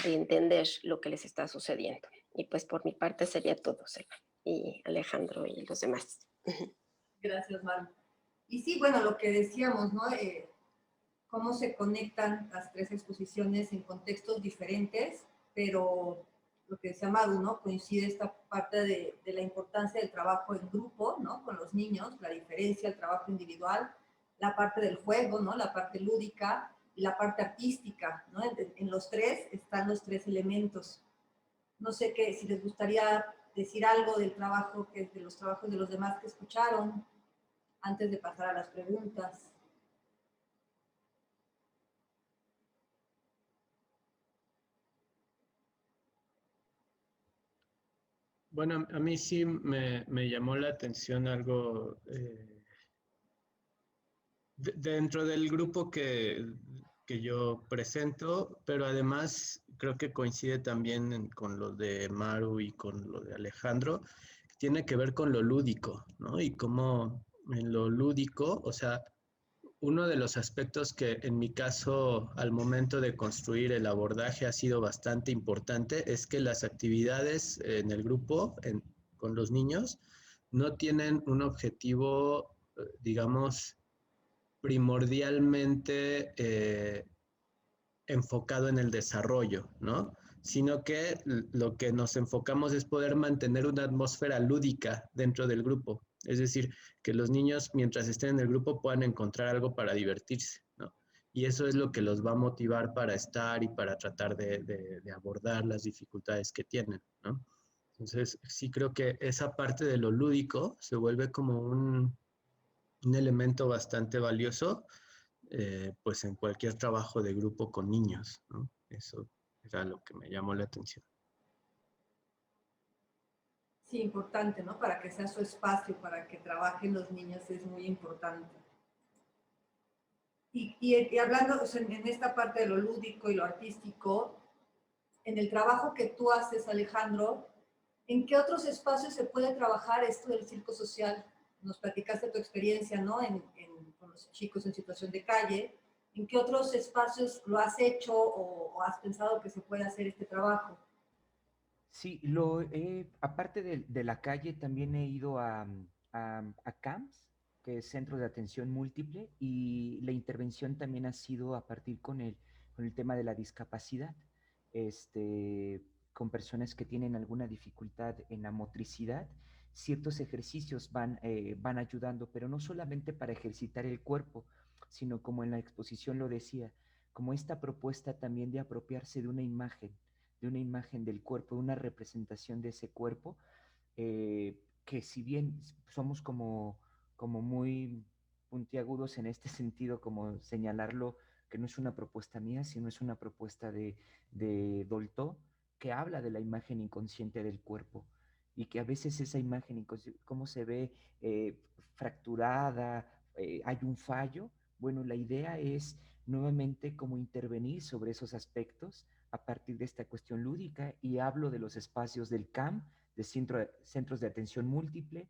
entender lo que les está sucediendo. Y pues por mi parte sería todo, Selva, y Alejandro y los demás. Gracias, Maru. Y sí, bueno, lo que decíamos, ¿no? Cómo se conectan las tres exposiciones en contextos diferentes, pero lo que decía Maru, ¿no? Coincide esta parte de la importancia del trabajo en grupo, ¿no? Con los niños, la diferencia, el trabajo individual, la parte del juego, ¿no? La parte lúdica y la parte artística, ¿no? En los tres están los tres elementos. No sé qué, si les gustaría decir algo del trabajo, de los trabajos de los demás que escucharon, antes de pasar a las preguntas. Bueno, a mí sí me llamó la atención algo dentro del grupo que yo presento, pero además creo que coincide también con lo de Maru y con lo de Alejandro, tiene que ver con lo lúdico, ¿no? Y cómo en lo lúdico, o sea, uno de los aspectos que en mi caso al momento de construir el abordaje ha sido bastante importante es que las actividades en el grupo con los niños no tienen un objetivo, digamos, primordialmente enfocado en el desarrollo, ¿no? Sino que lo que nos enfocamos es poder mantener una atmósfera lúdica dentro del grupo. Es decir, que los niños mientras estén en el grupo puedan encontrar algo para divertirse, ¿no? Y eso es lo que los va a motivar para estar y para tratar de abordar las dificultades que tienen, ¿no? Entonces, sí creo que esa parte de lo lúdico se vuelve como un elemento bastante valioso pues en cualquier trabajo de grupo con niños, ¿no? Eso era lo que me llamó la atención. Sí, importante, ¿no? Para que sea su espacio, para que trabajen los niños es muy importante. Y hablando o sea, en esta parte de lo lúdico y lo artístico, en el trabajo que tú haces, Alejandro, ¿en qué otros espacios se puede trabajar esto del circo social? Nos platicaste tu experiencia, ¿no? Con los chicos en situación de calle. ¿En qué otros espacios lo has hecho o has pensado que se puede hacer este trabajo? Sí, aparte de la calle, también he ido a CAMPS, que es Centro de Atención Múltiple, y la intervención también ha sido a partir con el tema de la discapacidad, este, con personas que tienen alguna dificultad en la motricidad. Ciertos ejercicios van ayudando, pero no solamente para ejercitar el cuerpo, sino como en la exposición lo decía, como esta propuesta también de apropiarse de una imagen del cuerpo, de una representación de ese cuerpo, que si bien somos como muy puntiagudos en este sentido, como señalarlo que no es una propuesta mía, sino es una propuesta de Dolto, que habla de la imagen inconsciente del cuerpo y que a veces esa imagen inconsciente, cómo se ve fracturada, hay un fallo. Bueno, la idea es nuevamente cómo intervenir sobre esos aspectos a partir de esta cuestión lúdica, y hablo de los espacios del CAM, de centros de atención múltiple.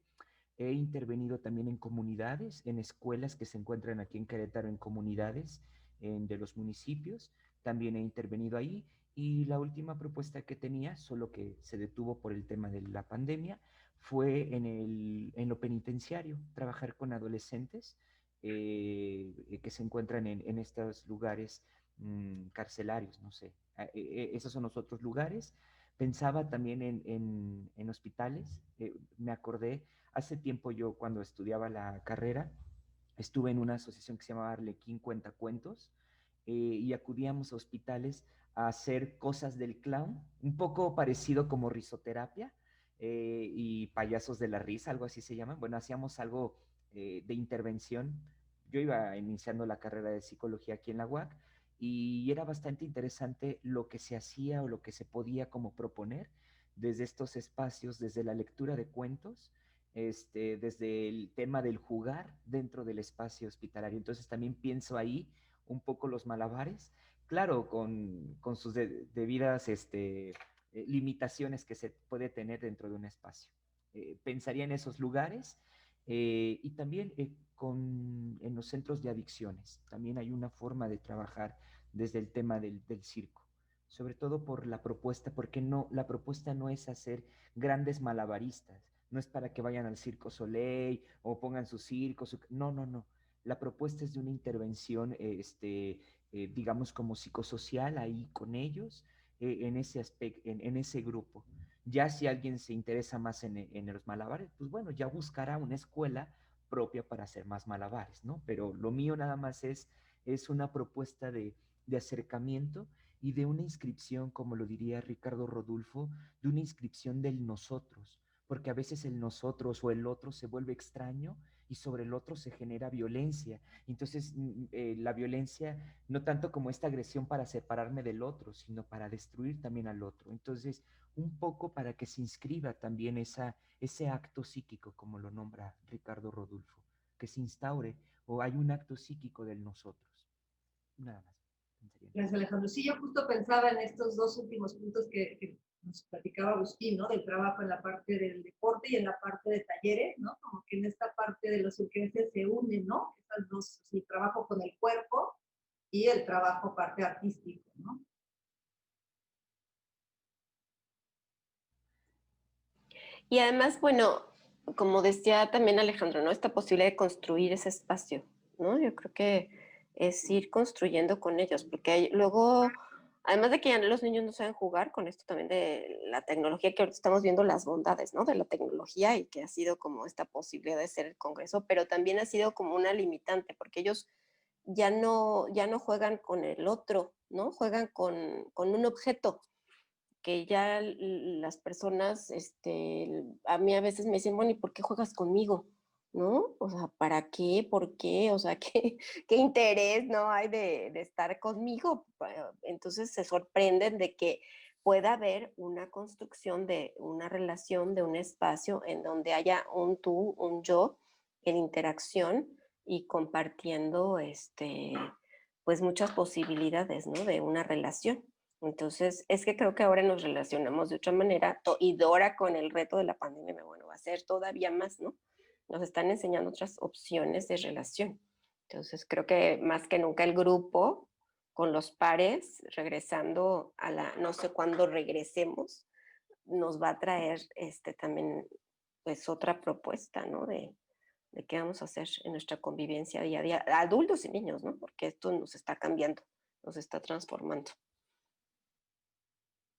He intervenido también en comunidades, en escuelas que se encuentran aquí en Querétaro, en comunidades de los municipios. También he intervenido ahí. Y la última propuesta que tenía, solo que se detuvo por el tema de la pandemia, fue en lo penitenciario, trabajar con adolescentes que se encuentran en estos lugares carcelarios, no sé. Esos son los otros lugares. Pensaba también en hospitales. Me acordé, hace tiempo yo cuando estudiaba la carrera, estuve en una asociación que se llamaba Arlequín Cuentacuentos, y acudíamos a hospitales a hacer cosas del clown, un poco parecido como risoterapia y payasos de la risa, algo así se llaman. Bueno, hacíamos algo de intervención. Yo iba iniciando la carrera de psicología aquí en la UAC, y era bastante interesante lo que se hacía o lo que se podía como proponer desde estos espacios, desde la lectura de cuentos, desde el tema del jugar dentro del espacio hospitalario. Entonces también pienso ahí un poco los malabares, claro, con sus debidas limitaciones que se puede tener dentro de un espacio. Pensaría en esos lugares, y también en los centros de adicciones. También hay una forma de trabajar desde el tema del circo, sobre todo por la propuesta, porque no, la propuesta no es hacer grandes malabaristas, no es para que vayan al Circo Soleil o pongan su circo, no, no, no. La propuesta es de una intervención, digamos, como psicosocial ahí con ellos, en ese aspecto, en ese grupo. Ya si alguien se interesa más en los malabares, pues bueno, ya buscará una escuela propia para hacer más malabares, ¿no? Pero lo mío nada más es una propuesta de acercamiento y de una inscripción, como lo diría Ricardo Rodulfo, de una inscripción del nosotros, porque a veces el nosotros o el otro se vuelve extraño y sobre el otro se genera violencia. Entonces, la violencia no tanto como esta agresión para separarme del otro, sino para destruir también al otro. Entonces, un poco para que se inscriba también ese acto psíquico, como lo nombra Ricardo Rodulfo, que se instaure, o hay un acto psíquico del nosotros. Nada más. Gracias, Alejandro. Sí, yo justo pensaba en estos dos últimos puntos que nos platicaba Agustín, ¿no? Del trabajo en la parte del deporte y en la parte de talleres, ¿no? Como que en esta parte de los urgencias se unen, ¿no? Esas dos, el trabajo con el cuerpo y el trabajo parte artístico, ¿no? Y además, bueno, como decía también Alejandro, ¿no? Esta posibilidad de construir ese espacio, ¿no? Yo creo que es ir construyendo con ellos, porque luego, además de que ya los niños no saben jugar, con esto también de la tecnología, que ahorita estamos viendo las bondades, ¿no? De la tecnología, y que ha sido como esta posibilidad de ser el Congreso, pero también ha sido como una limitante, porque ellos ya no juegan con el otro, ¿no? Juegan con un objeto que ya las personas, a mí a veces me dicen, bueno, ¿y por qué juegas conmigo? ¿No? O sea, ¿para qué? ¿Por qué? O sea, ¿qué interés no hay de estar conmigo? Entonces se sorprenden de que pueda haber una construcción de una relación, de un espacio en donde haya un tú, un yo en interacción y compartiendo, pues muchas posibilidades, ¿no? De una relación. Entonces, es que creo que ahora nos relacionamos de otra manera, y ahora con el reto de la pandemia, bueno, va a ser todavía más, ¿no? Nos están enseñando otras opciones de relación. Entonces, creo que más que nunca el grupo con los pares, regresando a no sé cuándo regresemos, nos va a traer también, pues, otra propuesta, ¿no? De qué vamos a hacer en nuestra convivencia día a día, adultos y niños, ¿no? Porque esto nos está cambiando, nos está transformando.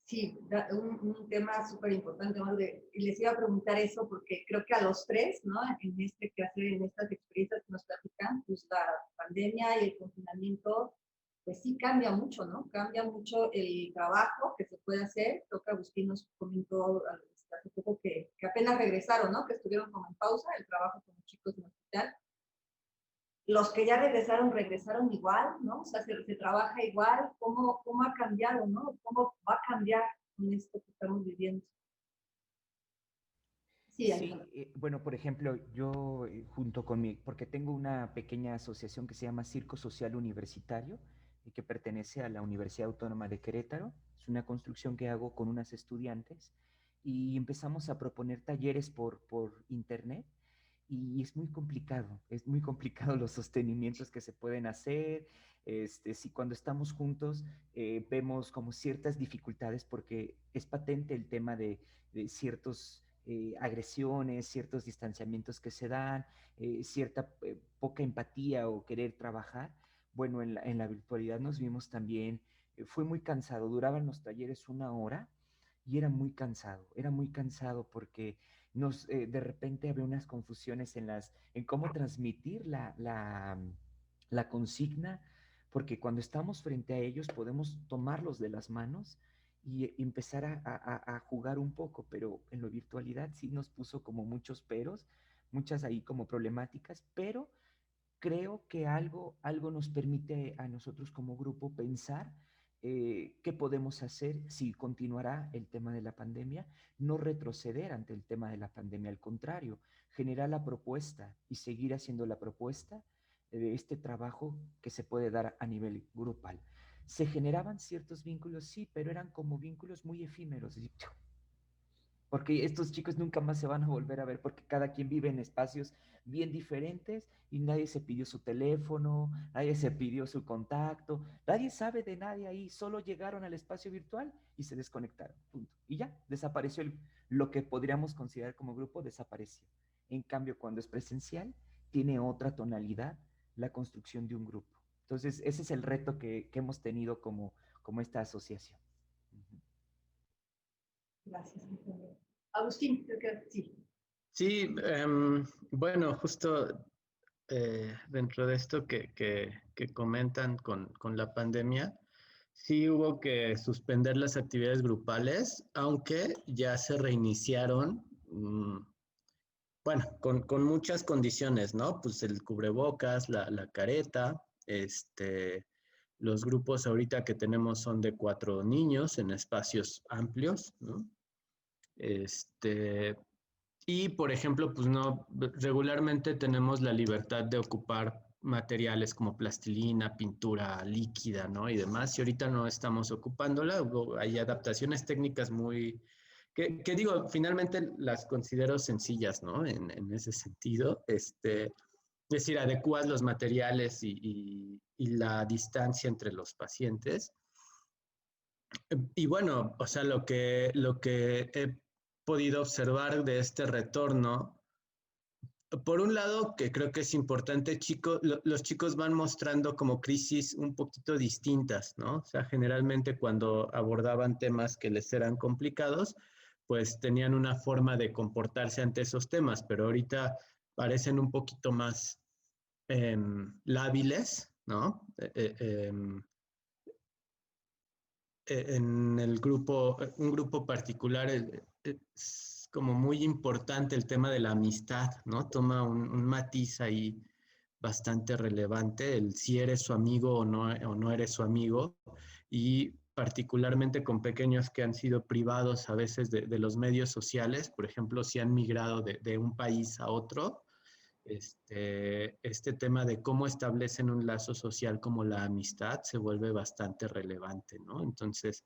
Sí, un tema súper importante, ¿no? Y les iba a preguntar eso porque creo que a los tres, ¿no? En estas experiencias que nos platican, pues la pandemia y el confinamiento, pues sí cambia mucho, ¿no? Cambia mucho el trabajo que se puede hacer. Creo que Agustín nos comentó hace poco que apenas regresaron, ¿no? Que estuvieron como en pausa el trabajo con los chicos en el hospital. los que ya regresaron igual, ¿no? O sea, se trabaja igual. ¿Cómo ha cambiado, no? ¿Cómo va a cambiar con esto que estamos viviendo? Sí, Alejandro. Sí, bueno, por ejemplo, yo junto con porque tengo una pequeña asociación que se llama Circo Social Universitario y que pertenece a la Universidad Autónoma de Querétaro. Es una construcción que hago con unas estudiantes y empezamos a proponer talleres por internet y es muy complicado los sostenimientos que se pueden hacer. Si cuando estamos juntos vemos como ciertas dificultades porque es patente el tema de ciertos agresiones, ciertos distanciamientos que se dan, cierta poca empatía o querer trabajar. Bueno, en la virtualidad nos vimos también, fue muy cansado, duraban los talleres 1 hora y era muy cansado porque de repente había unas confusiones en cómo transmitir la consigna, porque cuando estamos frente a ellos podemos tomarlos de las manos y empezar a jugar un poco, pero en la virtualidad sí nos puso como muchos peros, muchas ahí como problemáticas, pero creo que algo nos permite a nosotros como grupo pensar qué podemos hacer si continuará el tema de la pandemia, no retroceder ante el tema de la pandemia, al contrario, generar la propuesta y seguir haciendo la propuesta de este trabajo que se puede dar a nivel grupal. Se generaban ciertos vínculos, sí, pero eran como vínculos muy efímeros, porque estos chicos nunca más se van a volver a ver porque cada quien vive en espacios bien diferentes y nadie se pidió su teléfono, nadie se pidió su contacto, nadie sabe de nadie ahí, solo llegaron al espacio virtual y se desconectaron, punto. Y ya, desapareció lo que podríamos considerar como grupo, desapareció. En cambio, cuando es presencial, tiene otra tonalidad la construcción de un grupo. Entonces, ese es el reto que hemos tenido como esta asociación. Gracias, Alejandro. Agustín, creo que sí. Sí, bueno, justo dentro de esto que comentan con la pandemia, sí hubo que suspender las actividades grupales, aunque ya se reiniciaron, bueno, con muchas condiciones, ¿no? Pues el cubrebocas, la careta, los grupos ahorita que tenemos son de 4 niños en espacios amplios, ¿no? Y, por ejemplo, pues no, regularmente tenemos la libertad de ocupar materiales como plastilina, pintura líquida, ¿no? Y demás, y ahorita no estamos ocupándola, hay adaptaciones técnicas que digo, finalmente las considero sencillas, ¿no? En ese sentido, es decir, adecuas los materiales y la distancia entre los pacientes. Y bueno, o sea, lo que he podido observar de este retorno, por un lado, que creo que es importante, los chicos van mostrando como crisis un poquito distintas, ¿no? O sea, generalmente cuando abordaban temas que les eran complicados, pues tenían una forma de comportarse ante esos temas, pero ahorita parecen un poquito más lábiles, ¿no? En el grupo, un grupo particular, es como muy importante el tema de la amistad, ¿no? Toma un matiz ahí bastante relevante, el si eres su amigo o no eres su amigo, y particularmente con pequeños que han sido privados a veces de los medios sociales, por ejemplo, si han migrado de un país a otro, este tema de cómo establecen un lazo social como la amistad se vuelve bastante relevante, ¿no? Entonces,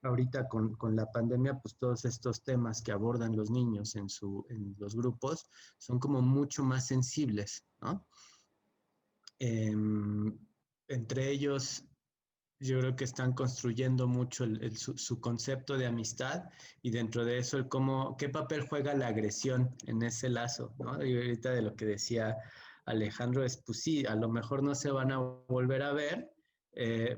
ahorita con la pandemia, pues todos estos temas que abordan los niños en los grupos son como mucho más sensibles, ¿no? Entre ellos, yo creo que están construyendo mucho su concepto de amistad y dentro de eso qué papel juega la agresión en ese lazo, ¿no? Y ahorita de lo que decía Alejandro es, pues sí, a lo mejor no se van a volver a ver,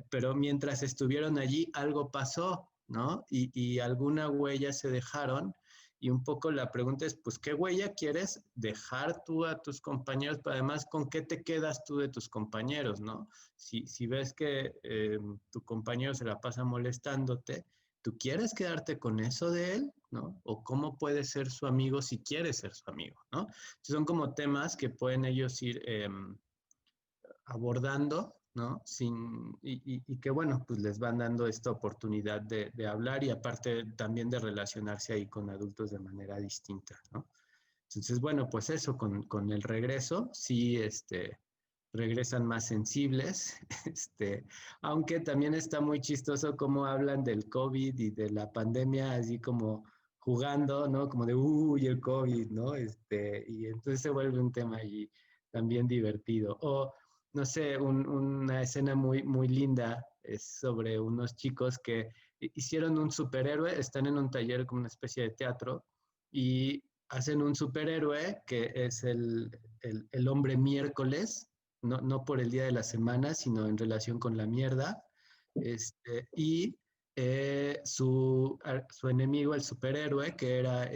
pero mientras estuvieron allí algo pasó, ¿no? Y alguna huella se dejaron. Y un poco la pregunta es, pues, ¿qué huella quieres dejar tú a tus compañeros? Pero además, ¿con qué te quedas tú de tus compañeros, no? Si ves que tu compañero se la pasa molestándote, ¿tú quieres quedarte con eso de él, no? ¿O cómo puedes ser su amigo si quieres ser su amigo, no? Son como temas que pueden ellos ir abordando, ¿no? Y que bueno, pues les van dando esta oportunidad de hablar y aparte también de relacionarse ahí con adultos de manera distinta, ¿no? Entonces, bueno, pues eso, con el regreso, sí, regresan más sensibles, aunque también está muy chistoso cómo hablan del COVID y de la pandemia, así como jugando, ¿no? Como de, uy, el COVID, ¿no? Y entonces se vuelve un tema allí también divertido. O, no sé, una escena muy, muy linda es sobre unos chicos que hicieron un superhéroe, están en un taller como una especie de teatro y hacen un superhéroe que es el hombre miércoles, no por el día de la semana, sino en relación con la mierda. Y su enemigo, el superhéroe, que era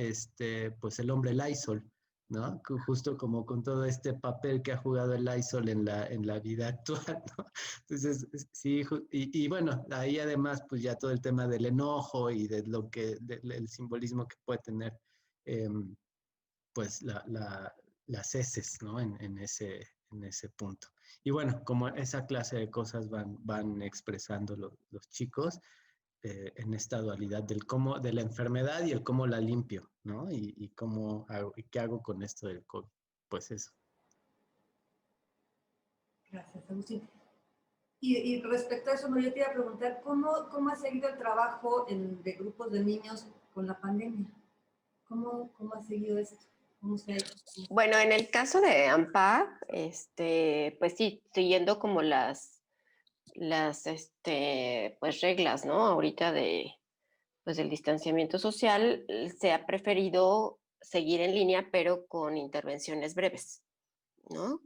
pues el hombre Lysol, ¿no? Justo como con todo este papel que ha jugado el Lysol en la vida actual, ¿no? Entonces, sí, y bueno, ahí además, pues ya todo el tema del enojo y de el simbolismo que puede tener, eh, pues las heces, ¿no? En ese punto. Y bueno, como esa clase de cosas van expresando los chicos en esta dualidad de la enfermedad y el cómo la limpio, ¿no? Y cómo hago, y qué hago con esto del COVID. Pues eso. Gracias, Agustín. Y respecto a eso, yo te iba a preguntar, ¿cómo ha seguido el trabajo de grupos de niños con la pandemia? ¿Cómo ha seguido esto? ¿Cómo se ha hecho? Bueno, en el caso de AMPAC, pues sí, siguiendo como pues reglas, ¿no? Ahorita pues del distanciamiento social, se ha preferido seguir en línea, pero con intervenciones breves, ¿no?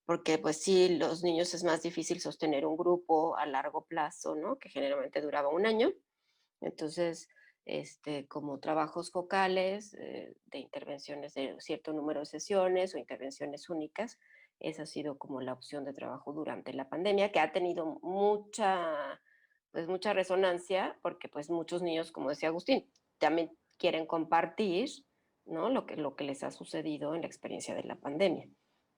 Porque pues sí, los niños es más difícil sostener un grupo a largo plazo, ¿no? Que generalmente duraba un año. Entonces, como trabajos focales de intervenciones de cierto número de sesiones o intervenciones únicas, esa ha sido como la opción de trabajo durante la pandemia, que ha tenido mucha resonancia, porque pues muchos niños, como decía Agustín, también quieren compartir, ¿no? Lo que les ha sucedido en la experiencia de la pandemia.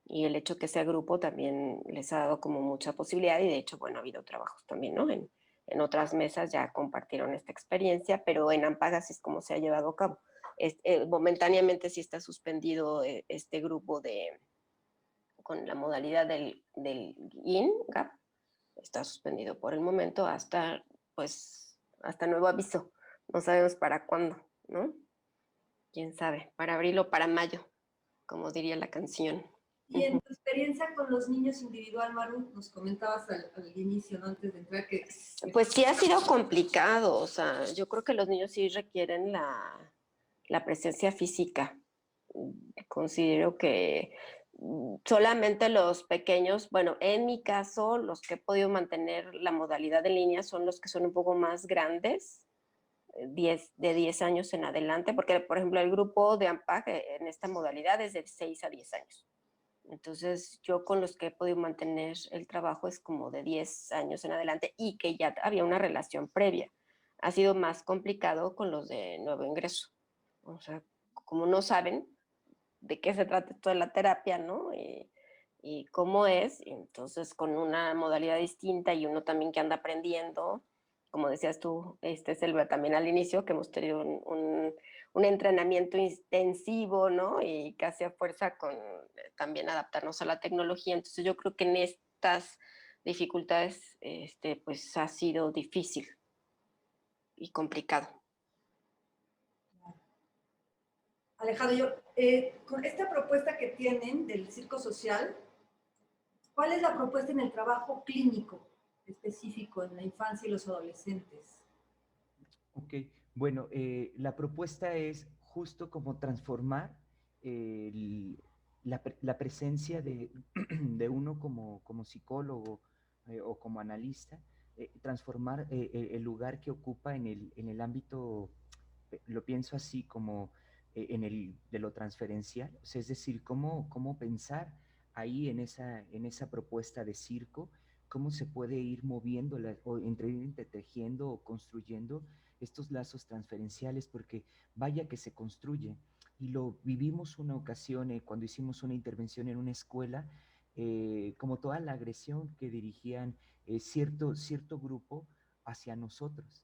Y el hecho que sea grupo también les ha dado como mucha posibilidad y de hecho, bueno, ha habido trabajos también, ¿no? En otras mesas ya compartieron esta experiencia, pero en Ampaga así es como se ha llevado a cabo. Momentáneamente sí está suspendido este grupo con la modalidad del IN-GAP, está suspendido por el momento hasta nuevo aviso. No sabemos para cuándo, ¿no? Quién sabe, para abril o para mayo, como diría la canción. Y en tu experiencia con los niños individual, Maru, nos comentabas al inicio, ¿no? Antes de entrar, que Pues sí ha sido complicado, o sea, yo creo que los niños sí requieren la presencia física. Considero que solamente los pequeños, bueno, en mi caso, los que he podido mantener la modalidad en línea son los que son un poco más grandes, de 10 años en adelante, porque, por ejemplo, el grupo de AMPAC en esta modalidad es de 6 a 10 años. Entonces, yo con los que he podido mantener el trabajo es como de 10 años en adelante y que ya había una relación previa. Ha sido más complicado con los de nuevo ingreso. O sea, como no saben de qué se trata toda la terapia, ¿no? Y cómo es, entonces con una modalidad distinta y uno también que anda aprendiendo, como decías tú, Selva, también al inicio, que hemos tenido un entrenamiento intensivo, ¿no? Y casi a fuerza con también adaptarnos a la tecnología. Entonces yo creo que en estas dificultades, pues ha sido difícil y complicado. Alejandro, con esta propuesta que tienen del circo social, ¿cuál es la propuesta en el trabajo clínico específico en la infancia y los adolescentes? Ok, bueno, la propuesta es justo como transformar la presencia de uno como psicólogo o como analista, transformar el lugar que ocupa en el ámbito, lo pienso así como de lo transferencial, o sea, es decir, cómo pensar ahí en esa propuesta de circo, cómo se puede ir moviendo o entretejiendo o construyendo estos lazos transferenciales, porque vaya que se construye. Y lo vivimos una ocasión cuando hicimos una intervención en una escuela, como toda la agresión que dirigían cierto grupo hacia nosotros.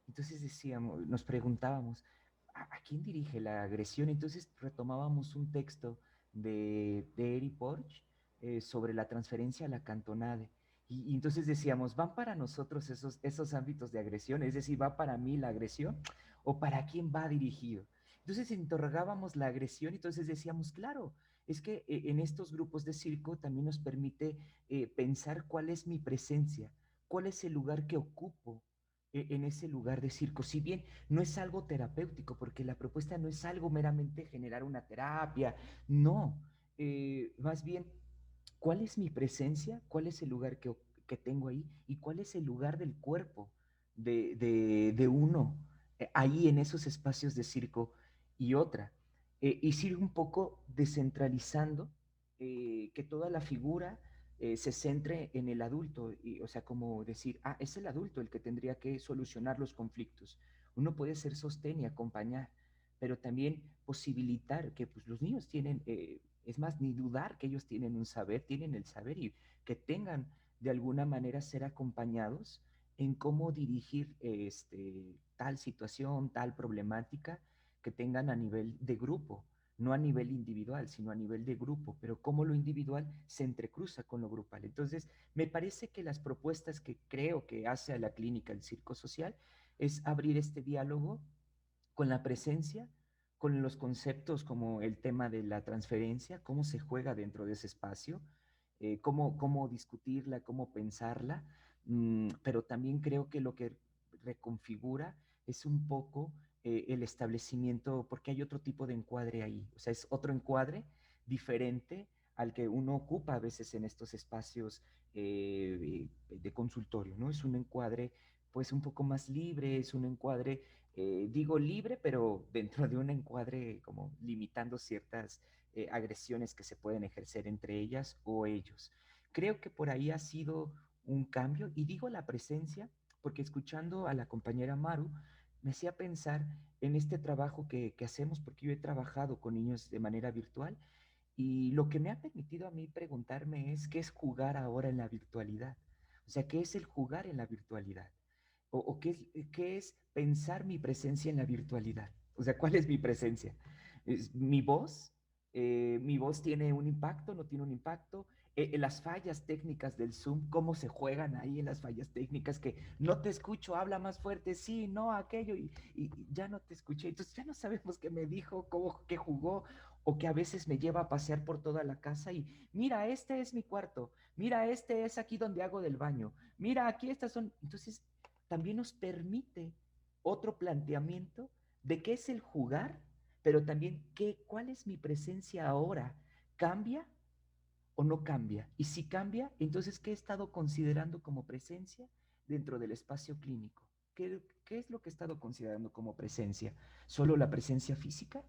Entonces decíamos, nos preguntábamos, ¿a quién dirige la agresión? Entonces retomábamos un texto de Eri Porch sobre la transferencia a la cantonade. Y entonces decíamos, ¿van para nosotros esos ámbitos de agresión? Es decir, ¿va para mí la agresión? ¿O para quién va dirigido? Entonces interrogábamos la agresión y entonces decíamos, claro, es que en estos grupos de circo también nos permite pensar cuál es mi presencia, cuál es el lugar que ocupo en ese lugar de circo. Si bien no es algo terapéutico, porque la propuesta no es algo meramente generar una terapia, no, más bien, ¿cuál es mi presencia? ¿Cuál es el lugar que tengo ahí? ¿Y cuál es el lugar del cuerpo de uno ahí en esos espacios de circo? Y otra, y sigue un poco descentralizando que toda la figura se centre en el adulto, y, o sea, como decir, ah, es el adulto el que tendría que solucionar los conflictos. Uno puede ser sostén y acompañar, pero también posibilitar que pues, los niños tienen, es más, ni dudar que ellos tienen un saber, tienen el saber y que tengan de alguna manera ser acompañados en cómo dirigir tal situación, tal problemática que tengan a nivel de grupo, no a nivel individual, sino a nivel de grupo, pero cómo lo individual se entrecruza con lo grupal. Entonces, me parece que las propuestas que creo que hace a la clínica el Circo Social es abrir este diálogo con la presencia, con los conceptos como el tema de la transferencia, cómo se juega dentro de ese espacio, cómo discutirla, cómo pensarla, pero también creo que lo que reconfigura es un poco el establecimiento, porque hay otro tipo de encuadre ahí, o sea, es otro encuadre diferente al que uno ocupa a veces en estos espacios de consultorio, ¿no? Es un encuadre pues un poco más libre, es un encuadre digo libre, pero dentro de un encuadre como limitando ciertas agresiones que se pueden ejercer entre ellas o ellos. Creo que por ahí ha sido un cambio y digo la presencia porque escuchando a la compañera Maru me hacía pensar en este trabajo que hacemos porque yo he trabajado con niños de manera virtual y lo que me ha permitido a mí preguntarme es qué es jugar ahora en la virtualidad. O sea, ¿qué es el jugar en la virtualidad? ¿O qué es pensar mi presencia en la virtualidad? O sea, ¿cuál es mi presencia? ¿Es mi voz? ¿Mi voz tiene un impacto? ¿No tiene un impacto? Las fallas técnicas del Zoom, ¿cómo se juegan ahí en las fallas técnicas? Que no te escucho, habla más fuerte, sí, no, aquello, y ya no te escuché. Entonces ya no sabemos qué me dijo, cómo, qué jugó, o que a veces me lleva a pasear por toda la casa y mira, este es mi cuarto, mira, este es aquí donde hago del baño, mira, aquí estas son. Entonces también nos permite otro planteamiento de qué es el jugar, pero también cuál es mi presencia ahora. ¿Cambia o no cambia? Y si cambia, entonces, ¿qué he estado considerando como presencia dentro del espacio clínico? ¿Qué es lo que he estado considerando como presencia? ¿Solo la presencia física?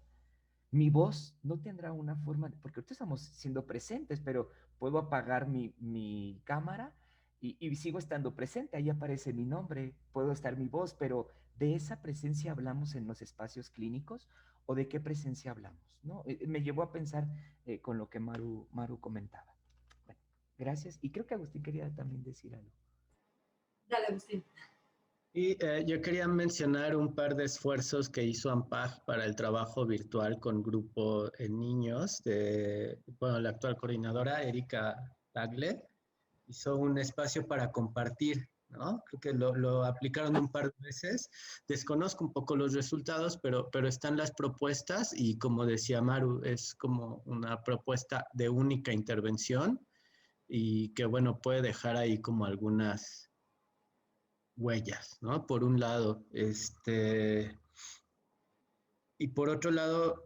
Mi voz no tendrá una forma, porque ahorita estamos siendo presentes, pero puedo apagar mi cámara y sigo estando presente, ahí aparece mi nombre, puedo estar mi voz, pero ¿de esa presencia hablamos en los espacios clínicos o de qué presencia hablamos? ¿No? Me llevó a pensar con lo que Maru comentaba. Bueno, gracias. Y creo que Agustín quería también decir algo. Dale, Agustín. Y yo quería mencionar un par de esfuerzos que hizo AMPAG para el trabajo virtual con grupo en niños. Bueno, la actual coordinadora, Erika Tagle, hizo un espacio para compartir, ¿no? Creo que lo aplicaron un par de veces. Desconozco un poco los resultados, pero están las propuestas y como decía Maru, es como una propuesta de única intervención y que, bueno, puede dejar ahí como algunas huellas, ¿no? Por un lado, y por otro lado,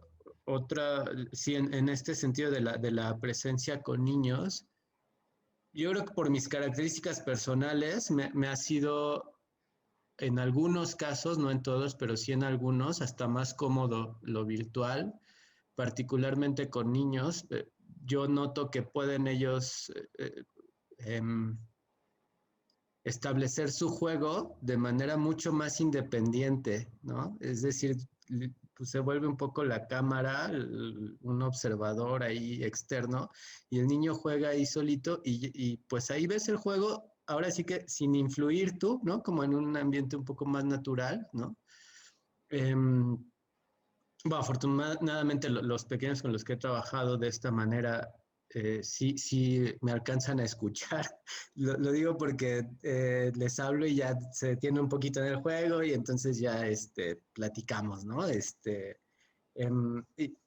sí, en este sentido de la presencia con niños, yo creo que por mis características personales me ha sido, en algunos casos, no en todos, pero sí en algunos, hasta más cómodo lo virtual, particularmente con niños. Yo noto que pueden ellos establecer su juego de manera mucho más independiente, ¿no? Es decir, pues se vuelve un poco la cámara, un observador ahí externo, y el niño juega ahí solito y pues ahí ves el juego, ahora sí que sin influir tú, ¿no? Como en un ambiente un poco más natural, ¿no? Bueno, afortunadamente los pequeños con los que he trabajado de esta manera sí me alcanzan a escuchar. Lo digo porque les hablo y ya se detiene un poquito en el juego y entonces ya platicamos, ¿no?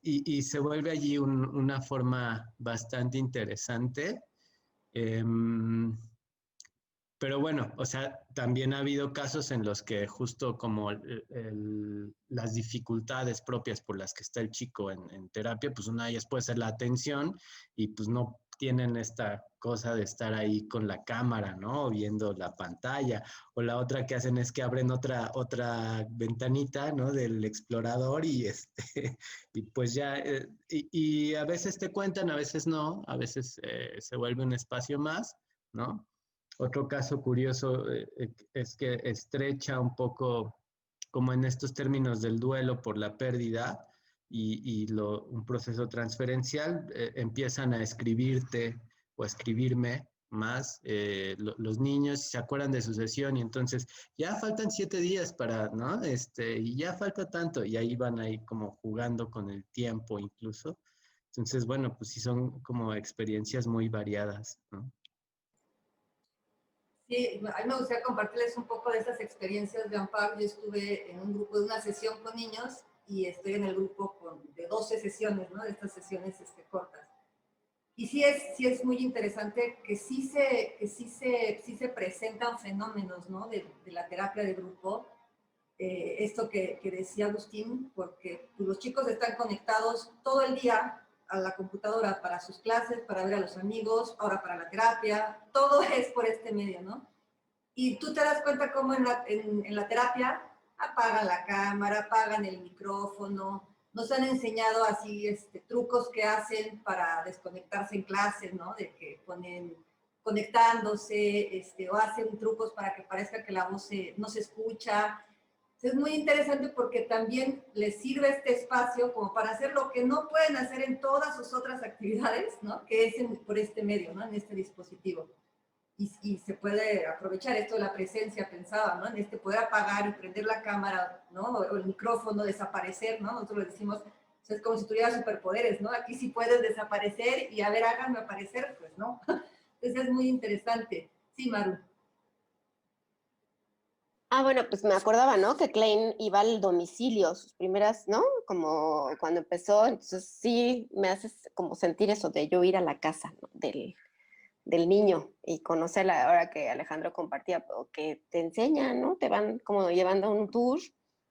Y se vuelve allí una forma bastante interesante. Em, pero bueno, o sea, también ha habido casos en los que justo como las dificultades propias por las que está el chico en terapia, pues una de ellas puede ser la atención y pues no tienen esta cosa de estar ahí con la cámara, ¿no? O viendo la pantalla. O la otra que hacen es que abren otra ventanita, ¿no? Del explorador y y pues ya, y a veces te cuentan, a veces no, a veces se vuelve un espacio más, ¿no? Otro caso curioso es que estrecha un poco como en estos términos del duelo por la pérdida un proceso transferencial, empiezan a escribirte o a escribirme más los niños se acuerdan de su sesión y entonces ya faltan 7 días para, ¿no? Y ya falta tanto y ahí van ahí como jugando con el tiempo incluso. Entonces, bueno, pues sí son como experiencias muy variadas, ¿no? Sí, a mí me gustaría compartirles un poco de esas experiencias de Amparo. Yo estuve en un grupo de una sesión con niños y estoy en el grupo de 12 sesiones, ¿no? De estas sesiones cortas. Y sí es muy interesante que sí se presentan fenómenos, ¿no? De la terapia de grupo. Esto que decía Agustín, porque los chicos están conectados todo el día a la computadora para sus clases, para ver a los amigos, ahora para la terapia, todo es por este medio, ¿no? Y tú te das cuenta cómo en la terapia apagan la cámara, apagan el micrófono, nos han enseñado así trucos que hacen para desconectarse en clases, ¿no? De que ponen conectándose, o hacen trucos para que parezca que la voz no se escucha. Es muy interesante porque también les sirve este espacio como para hacer lo que no pueden hacer en todas sus otras actividades, ¿no? Que es por este medio, ¿no? En este dispositivo. Y se puede aprovechar esto de la presencia, pensaba, ¿no? En poder apagar y prender la cámara, ¿no? O el micrófono, desaparecer, ¿no? Nosotros le decimos, o sea, es como si tuvieras superpoderes, ¿no? Aquí sí puedes desaparecer y a ver, háganme aparecer, pues, ¿no? Entonces es muy interesante. Sí, Maru. Ah, bueno, pues me acordaba, ¿no? Que Klein iba al domicilio, sus primeras, ¿no? Como cuando empezó, entonces sí me haces como sentir eso de yo ir a la casa, ¿no? Del niño y conocerla, ahora que Alejandro compartía, o que te enseñan, ¿no? Te van como llevando a un tour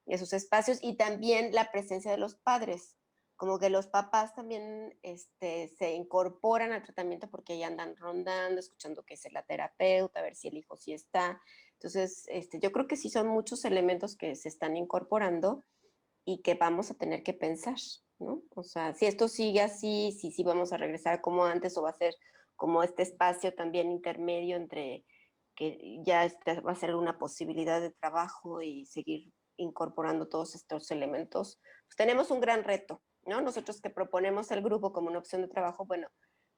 de sus espacios y también la presencia de los padres, como que los papás también se incorporan al tratamiento porque ya andan rondando, escuchando qué es la terapeuta, a ver si el hijo sí está. Entonces, yo creo que sí son muchos elementos que se están incorporando y que vamos a tener que pensar, ¿no? O sea, si esto sigue así, si sí vamos a regresar como antes o va a ser como este espacio también intermedio entre que ya va a ser una posibilidad de trabajo y seguir incorporando todos estos elementos, pues tenemos un gran reto, ¿no? Nosotros que proponemos el grupo como una opción de trabajo, bueno,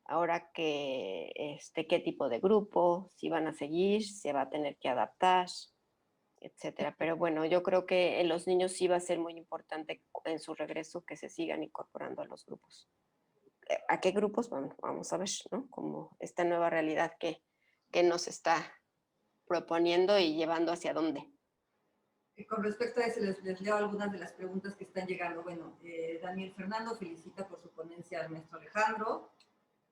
ahora que, qué tipo de grupo, si van a seguir, se va a tener que adaptar, etcétera. Pero bueno, yo creo que en los niños sí va a ser muy importante en su regreso que se sigan incorporando a los grupos. ¿A qué grupos? Vamos a ver, ¿no? Como esta nueva realidad que nos está proponiendo y llevando hacia dónde. Con respecto a eso, les leo algunas de las preguntas que están llegando. Bueno, Daniel Fernando felicita por su ponencia al maestro Alejandro.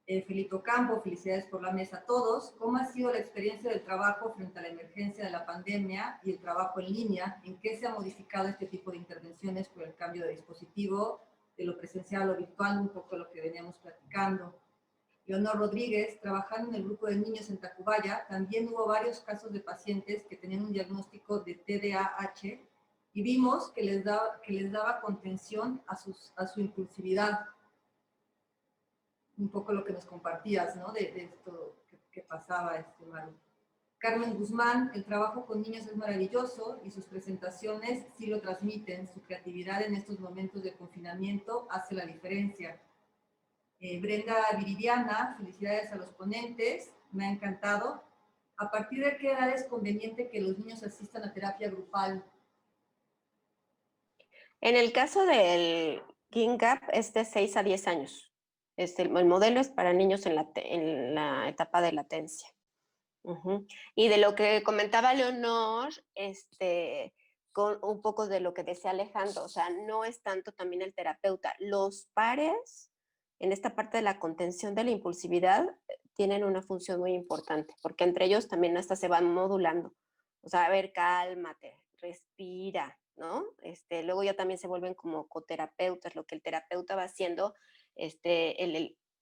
Felipe Ocampo, felicidades por la mesa a todos. ¿Cómo ha sido la experiencia del trabajo frente a la emergencia de la pandemia y el trabajo en línea? ¿En qué se ha modificado este tipo de intervenciones por el cambio de dispositivo, de lo presencial a lo virtual, un poco lo que veníamos platicando? Leonor Rodríguez, trabajando en el grupo de niños en Tacubaya, también hubo varios casos de pacientes que tenían un diagnóstico de TDAH y vimos que les daba contención a su impulsividad. Un poco lo que nos compartías, ¿no? De esto que pasaba, Maru. Carmen Guzmán, el trabajo con niños es maravilloso y sus presentaciones sí lo transmiten. Su creatividad en estos momentos de confinamiento hace la diferencia. Brenda Viridiana, felicidades a los ponentes, me ha encantado. ¿A partir de qué edad es conveniente que los niños asistan a terapia grupal? En el caso del GINGAP es de 6 a 10 años. El modelo es para niños en la etapa de latencia. Uh-huh. Y de lo que comentaba Leonor, con un poco de lo que decía Alejandro, o sea, no es tanto también el terapeuta. Los pares, en esta parte de la contención de la impulsividad, tienen una función muy importante, porque entre ellos también hasta se van modulando. O sea, a ver, cálmate, respira, ¿no? Luego ya también se vuelven como coterapeutas, lo que el terapeuta va haciendo,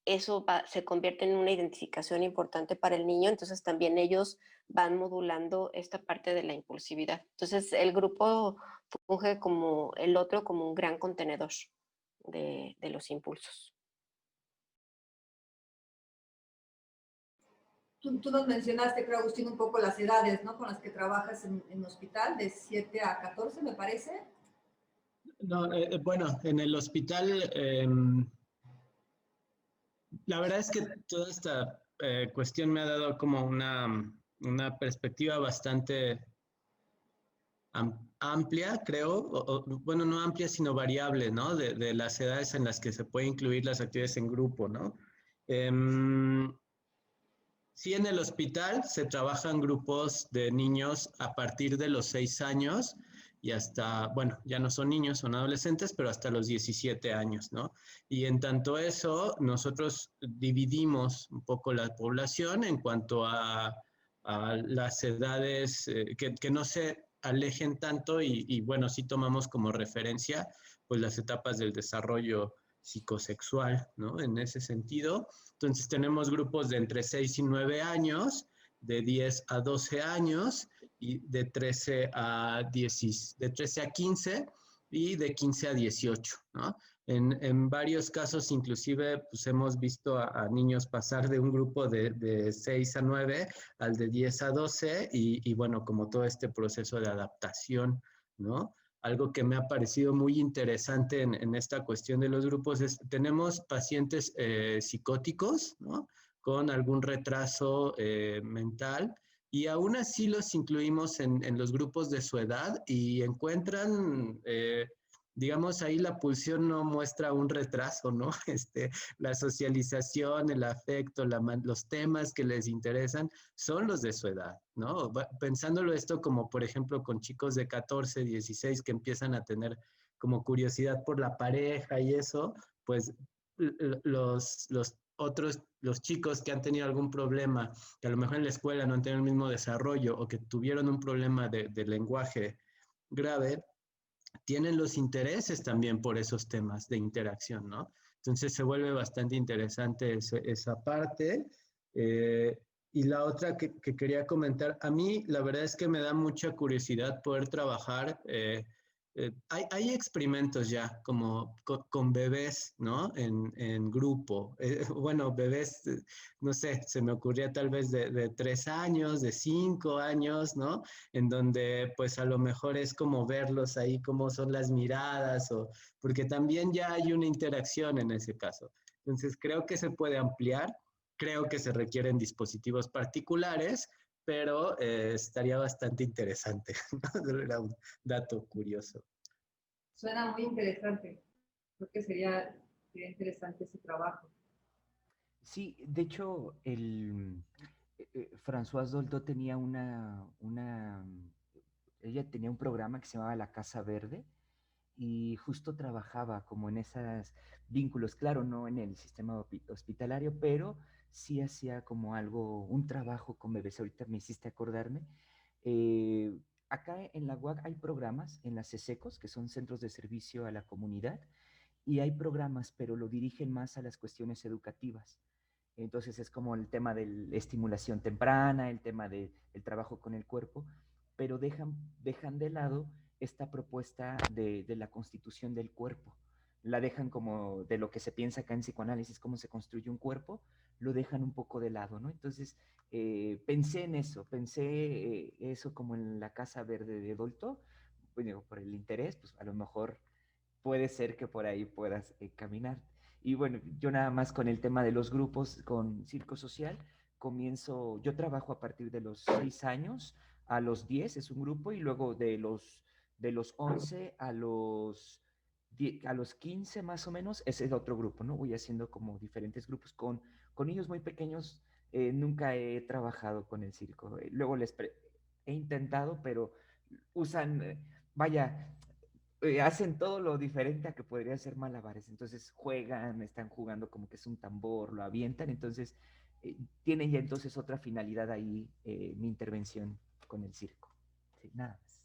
eso se convierte en una identificación importante para el niño, entonces también ellos van modulando esta parte de la impulsividad. Entonces el grupo funge como el otro, como un gran contenedor de los impulsos. Tú nos mencionaste, creo, Agustín, un poco las edades, ¿no? Con las que trabajas en hospital, de 7 a 14, me parece. No, bueno, en el hospital, la verdad es que toda esta cuestión me ha dado como una perspectiva bastante amplia, creo, bueno, no amplia, sino variable, ¿no? De las edades en las que se puede incluir las actividades en grupo, ¿no? Sí, en el hospital se trabajan grupos de niños a partir de los 6 años y hasta, bueno, ya no son niños, son adolescentes, pero hasta los 17 años, ¿no? Y en tanto eso, nosotros dividimos un poco la población en cuanto a las edades que no se alejen tanto y bueno, sí tomamos como referencia pues las etapas del desarrollo psicosexual, ¿no? En ese sentido. Entonces tenemos grupos de entre 6 y 9 años, de 10 a 12 años y de 13 a 10, de 13 a 15 y de 15 a 18, ¿no? En varios casos inclusive pues hemos visto a niños pasar de un grupo de 6 a 9 al de 10 a 12 y bueno, como todo este proceso de adaptación, ¿no? Algo que me ha parecido muy interesante en esta cuestión de los grupos es, tenemos pacientes psicóticos, ¿no? Con algún retraso mental y aún así los incluimos en los grupos de su edad y encuentran, digamos, ahí la pulsión no muestra un retraso, ¿no? La socialización, el afecto, los temas que les interesan son los de su edad, ¿no? Pensándolo esto como, por ejemplo, con chicos de 14, 16 que empiezan a tener como curiosidad por la pareja y eso, pues los chicos que han tenido algún problema, que a lo mejor en la escuela no han tenido el mismo desarrollo o que tuvieron un problema de lenguaje grave, tienen los intereses también por esos temas de interacción, ¿no? Entonces se vuelve bastante interesante esa parte. Y la otra que quería comentar, a mí la verdad es que me da mucha curiosidad poder trabajar. Hay experimentos ya como con bebés, ¿no? En grupo. Bueno, bebés, no sé, se me ocurría tal vez de 3 años, de 5 años, ¿no? En donde pues a lo mejor es como verlos ahí, cómo son las miradas, o porque también ya hay una interacción en ese caso. Entonces creo que se puede ampliar, creo que se requieren dispositivos particulares, pero estaría bastante interesante, ¿no? Era un dato curioso. Suena muy interesante. Creo que sería interesante ese trabajo. Sí, de hecho, Françoise Dolto tenía ella tenía un programa que se llamaba La Casa Verde y justo trabajaba como en esos vínculos, claro, no en el sistema hospitalario, pero sí hacía como algo, un trabajo con bebés. Ahorita me hiciste acordarme. Eh, Acá en la UAC hay programas en las CESECOS, que son centros de servicio a la comunidad, y hay programas, pero lo dirigen más a las cuestiones educativas. Entonces es como el tema de la estimulación temprana, el tema del trabajo con el cuerpo, pero dejan de lado esta propuesta de la constitución del cuerpo. La dejan como de lo que se piensa acá en psicoanálisis, cómo se construye un cuerpo, lo dejan un poco de lado, ¿no? Entonces, pensé en eso, pensé eso como en la Casa Verde de Dolto, pues digo, por el interés, pues a lo mejor puede ser que por ahí puedas caminar. Y bueno, yo nada más con el tema de los grupos, con Circo Social, yo trabajo a partir de los 6 años a los 10 es un grupo, y luego de los 11 a los 15 más o menos es el otro grupo, ¿no? Voy haciendo como diferentes grupos con niños muy pequeños. Nunca he trabajado con el circo. Luego he intentado, pero usan, vaya, hacen todo lo diferente a que podría ser malabares. Entonces juegan, están jugando como que es un tambor, lo avientan. Entonces tienen ya entonces otra finalidad ahí, mi intervención con el circo. Sí, nada más.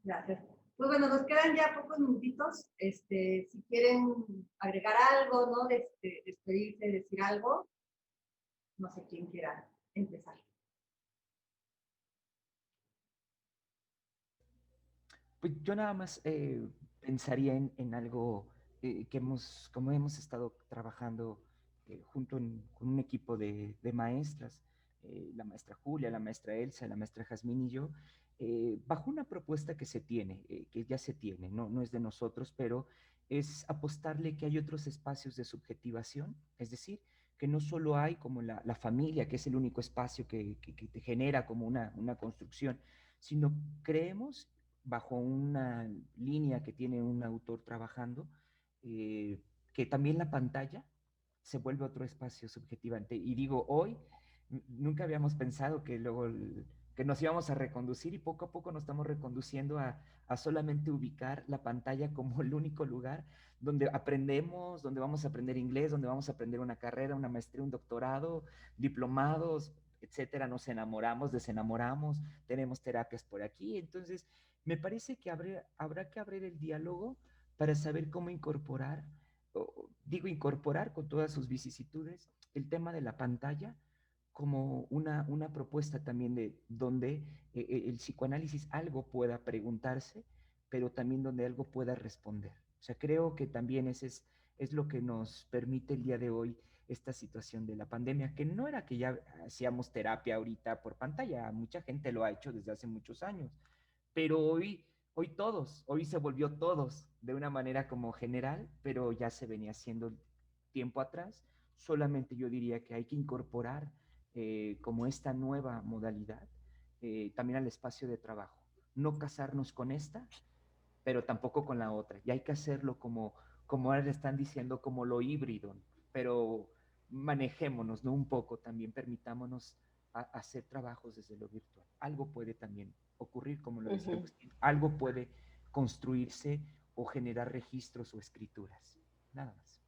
Gracias. Pues bueno, nos quedan ya pocos minutitos. Si quieren agregar algo, ¿no? Despedirse, decir algo, no sé quién quiera empezar. Pues yo nada más pensaría en algo como hemos estado trabajando con un equipo de maestras, la maestra Julia, la maestra Elsa, la maestra Jazmín y yo, bajo una propuesta que se tiene, que ya se tiene, no es de nosotros, pero es apostarle que hay otros espacios de subjetivación, es decir, que no solo hay como la familia, que es el único espacio que te genera como una construcción, sino creemos bajo una línea que tiene un autor trabajando, que también la pantalla se vuelve otro espacio subjetivante. Y digo, hoy nunca habíamos pensado que luego que nos íbamos a reconducir, y poco a poco nos estamos reconduciendo a solamente ubicar la pantalla como el único lugar donde aprendemos, donde vamos a aprender inglés, donde vamos a aprender una carrera, una maestría, un doctorado, diplomados, etcétera. Nos enamoramos, desenamoramos, tenemos terapias por aquí. Entonces, me parece que habrá que abrir el diálogo para saber cómo incorporar, incorporar con todas sus vicisitudes, el tema de la pantalla como una propuesta también de donde el psicoanálisis algo pueda preguntarse, pero también donde algo pueda responder. O sea, creo que también ese es lo que nos permite el día de hoy esta situación de la pandemia, que no era que ya hacíamos terapia ahorita por pantalla, mucha gente lo ha hecho desde hace muchos años, pero hoy se volvió todos de una manera como general, pero ya se venía haciendo tiempo atrás. Solamente yo diría que hay que incorporar como esta nueva modalidad también al espacio de trabajo. No casarnos con esta, pero tampoco con la otra. Y hay que hacerlo como ahora le están diciendo, como lo híbrido, pero manejémonos, ¿no? Un poco también, permitámonos hacer trabajos desde lo virtual. Algo puede también ocurrir, como lo decía Agustín, algo puede construirse o generar registros o escrituras. Nada más.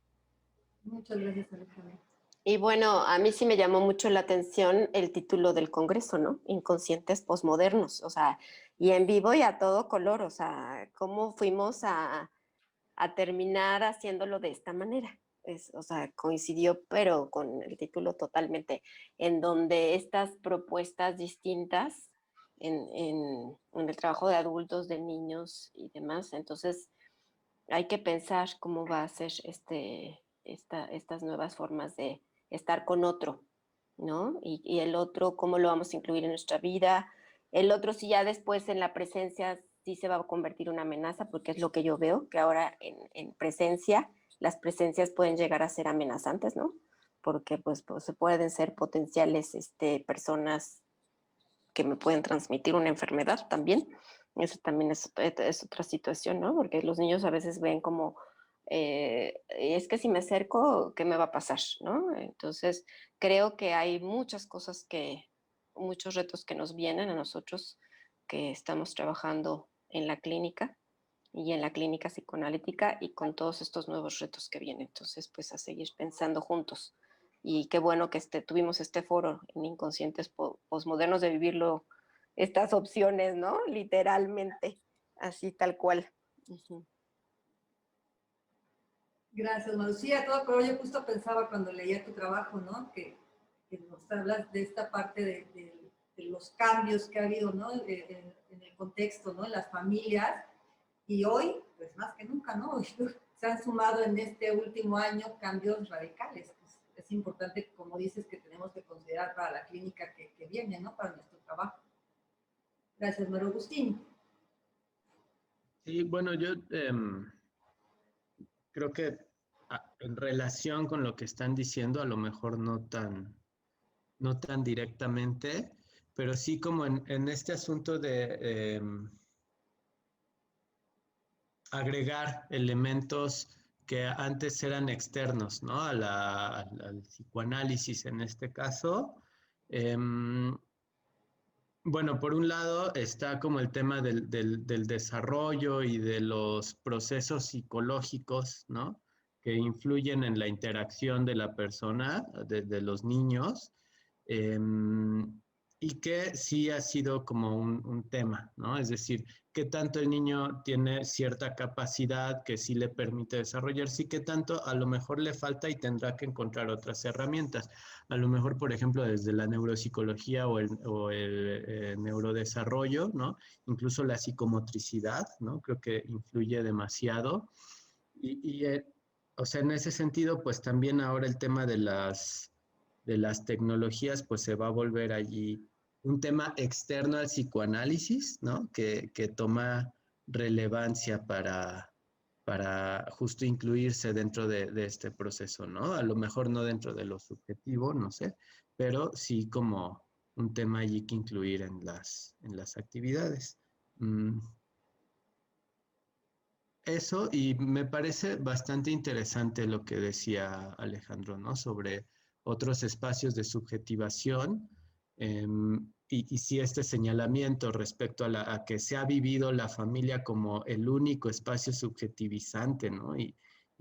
Muchas gracias, Alejandra. Y bueno, a mí sí me llamó mucho la atención el título del congreso, ¿no? Inconscientes posmodernos, o sea, y en vivo y a todo color, o sea, cómo fuimos a terminar haciéndolo de esta manera. O sea, coincidió, pero con el título totalmente, en donde estas propuestas distintas en el trabajo de adultos, de niños y demás, entonces hay que pensar cómo va a ser estas nuevas formas de estar con otro, ¿no? Y el otro, cómo lo vamos a incluir en nuestra vida. El otro, si ya después en la presencia sí se va a convertir en una amenaza, porque es lo que yo veo, que ahora en presencia, las presencias pueden llegar a ser amenazantes, ¿no? Porque pues se pueden ser potenciales personas que me pueden transmitir una enfermedad también. Eso también es otra situación, ¿no? Porque los niños a veces ven como, es que si me acerco, ¿qué me va a pasar? ¿No? Entonces, creo que hay muchas cosas muchos retos que nos vienen a nosotros que estamos trabajando en la clínica y en la clínica psicoanalítica y con todos estos nuevos retos que vienen. Entonces, pues a seguir pensando juntos. Y qué bueno que tuvimos este foro en Inconscientes Posmodernos de vivirlo, estas opciones, ¿no? Literalmente, así tal cual. Uh-huh. Gracias, Maru. Sí, a todo, pero yo justo pensaba cuando leía tu trabajo, ¿no? Que nos hablas de esta parte de los cambios que ha habido, ¿no? En el contexto, ¿no? En las familias. Y hoy, pues más que nunca, ¿no? Se han sumado en este último año cambios radicales. Pues, es importante, como dices, que tenemos que considerar para la clínica que viene, ¿no? Para nuestro trabajo. Gracias, Mario Agustín. Sí, bueno, yo creo que en relación con lo que están diciendo, a lo mejor no tan directamente, pero sí como en este asunto de agregar elementos que antes eran externos, ¿no? Al psicoanálisis en este caso. Bueno, por un lado está como el tema del desarrollo y de los procesos psicológicos, ¿no? Que influyen en la interacción de la persona, de los niños, eh, y que sí ha sido como un tema, ¿no? Es decir, qué tanto el niño tiene cierta capacidad que sí le permite desarrollarse y qué tanto a lo mejor le falta y tendrá que encontrar otras herramientas. A lo mejor, por ejemplo, desde la neuropsicología o el neurodesarrollo, ¿no? Incluso la psicomotricidad, ¿no? Creo que influye demasiado. O sea, en ese sentido, pues también ahora el tema de las tecnologías, pues se va a volver allí un tema externo al psicoanálisis, ¿no? Que toma relevancia para justo incluirse dentro de este proceso, ¿no? A lo mejor no dentro de lo subjetivo, no sé, pero sí como un tema allí que incluir en las actividades. Eso, y me parece bastante interesante lo que decía Alejandro, ¿no? Sobre otros espacios de subjetivación y sí este señalamiento respecto a que se ha vivido la familia como el único espacio subjetivizante, ¿no? Y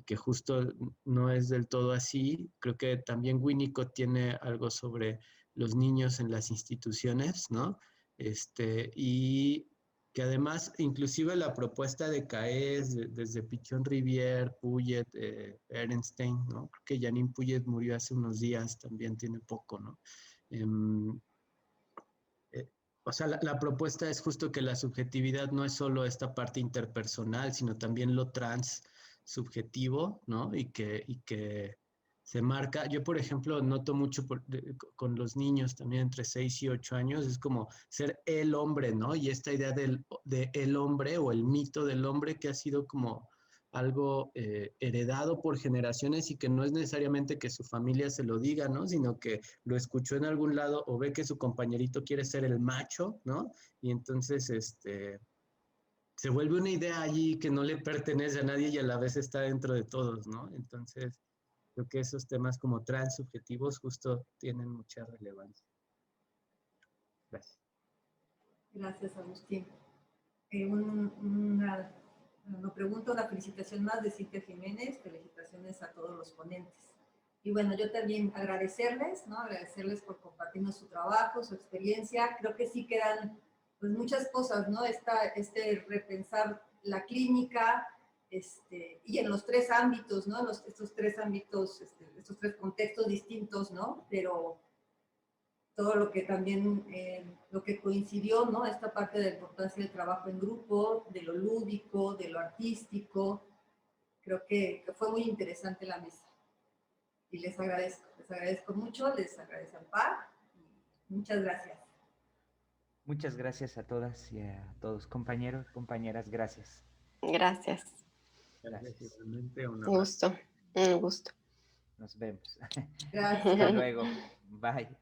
que justo no es del todo así. Creo que también Winnicott tiene algo sobre los niños en las instituciones, ¿no? Y que además, inclusive la propuesta de Caes, desde Pichon Rivière, Puget, Ehrenstein, ¿no? Creo que Janine Puget murió hace unos días, también tiene poco, ¿no? Em, o sea, la propuesta es justo que la subjetividad no es solo esta parte interpersonal, sino también lo transsubjetivo, ¿no? Y que se marca. Yo, por ejemplo, noto mucho con los niños también entre 6 y 8 años, es como ser el hombre, ¿no? Y esta idea de el hombre o el mito del hombre que ha sido como algo heredado por generaciones y que no es necesariamente que su familia se lo diga, ¿no? Sino que lo escuchó en algún lado o ve que su compañerito quiere ser el macho, ¿no? Y entonces se vuelve una idea allí que no le pertenece a nadie y a la vez está dentro de todos, ¿no? Entonces, creo que esos temas como transsubjetivos justo tienen mucha relevancia. Gracias. Gracias, Agustín. Nos pregunto una felicitación más de Cintia Jiménez. Felicitaciones a todos los ponentes. Y bueno, yo también agradecerles, ¿no? Agradecerles por compartirnos su trabajo, su experiencia. Creo que sí quedan pues muchas cosas, ¿no? Repensar la clínica y en los tres ámbitos, ¿no? Estos tres ámbitos, estos tres contextos distintos, ¿no? Pero todo lo que también, lo que coincidió, ¿no? Esta parte de la importancia del trabajo en grupo, de lo lúdico, de lo artístico. Creo que fue muy interesante la mesa. Y les agradezco mucho, les agradezco al PAR. Muchas gracias. Muchas gracias a todas y a todos, compañeros, compañeras, gracias. Gracias. Gracias. Igualmente, un Un abrazo. gusto. Un gusto. Nos vemos. Gracias. Hasta luego. Bye.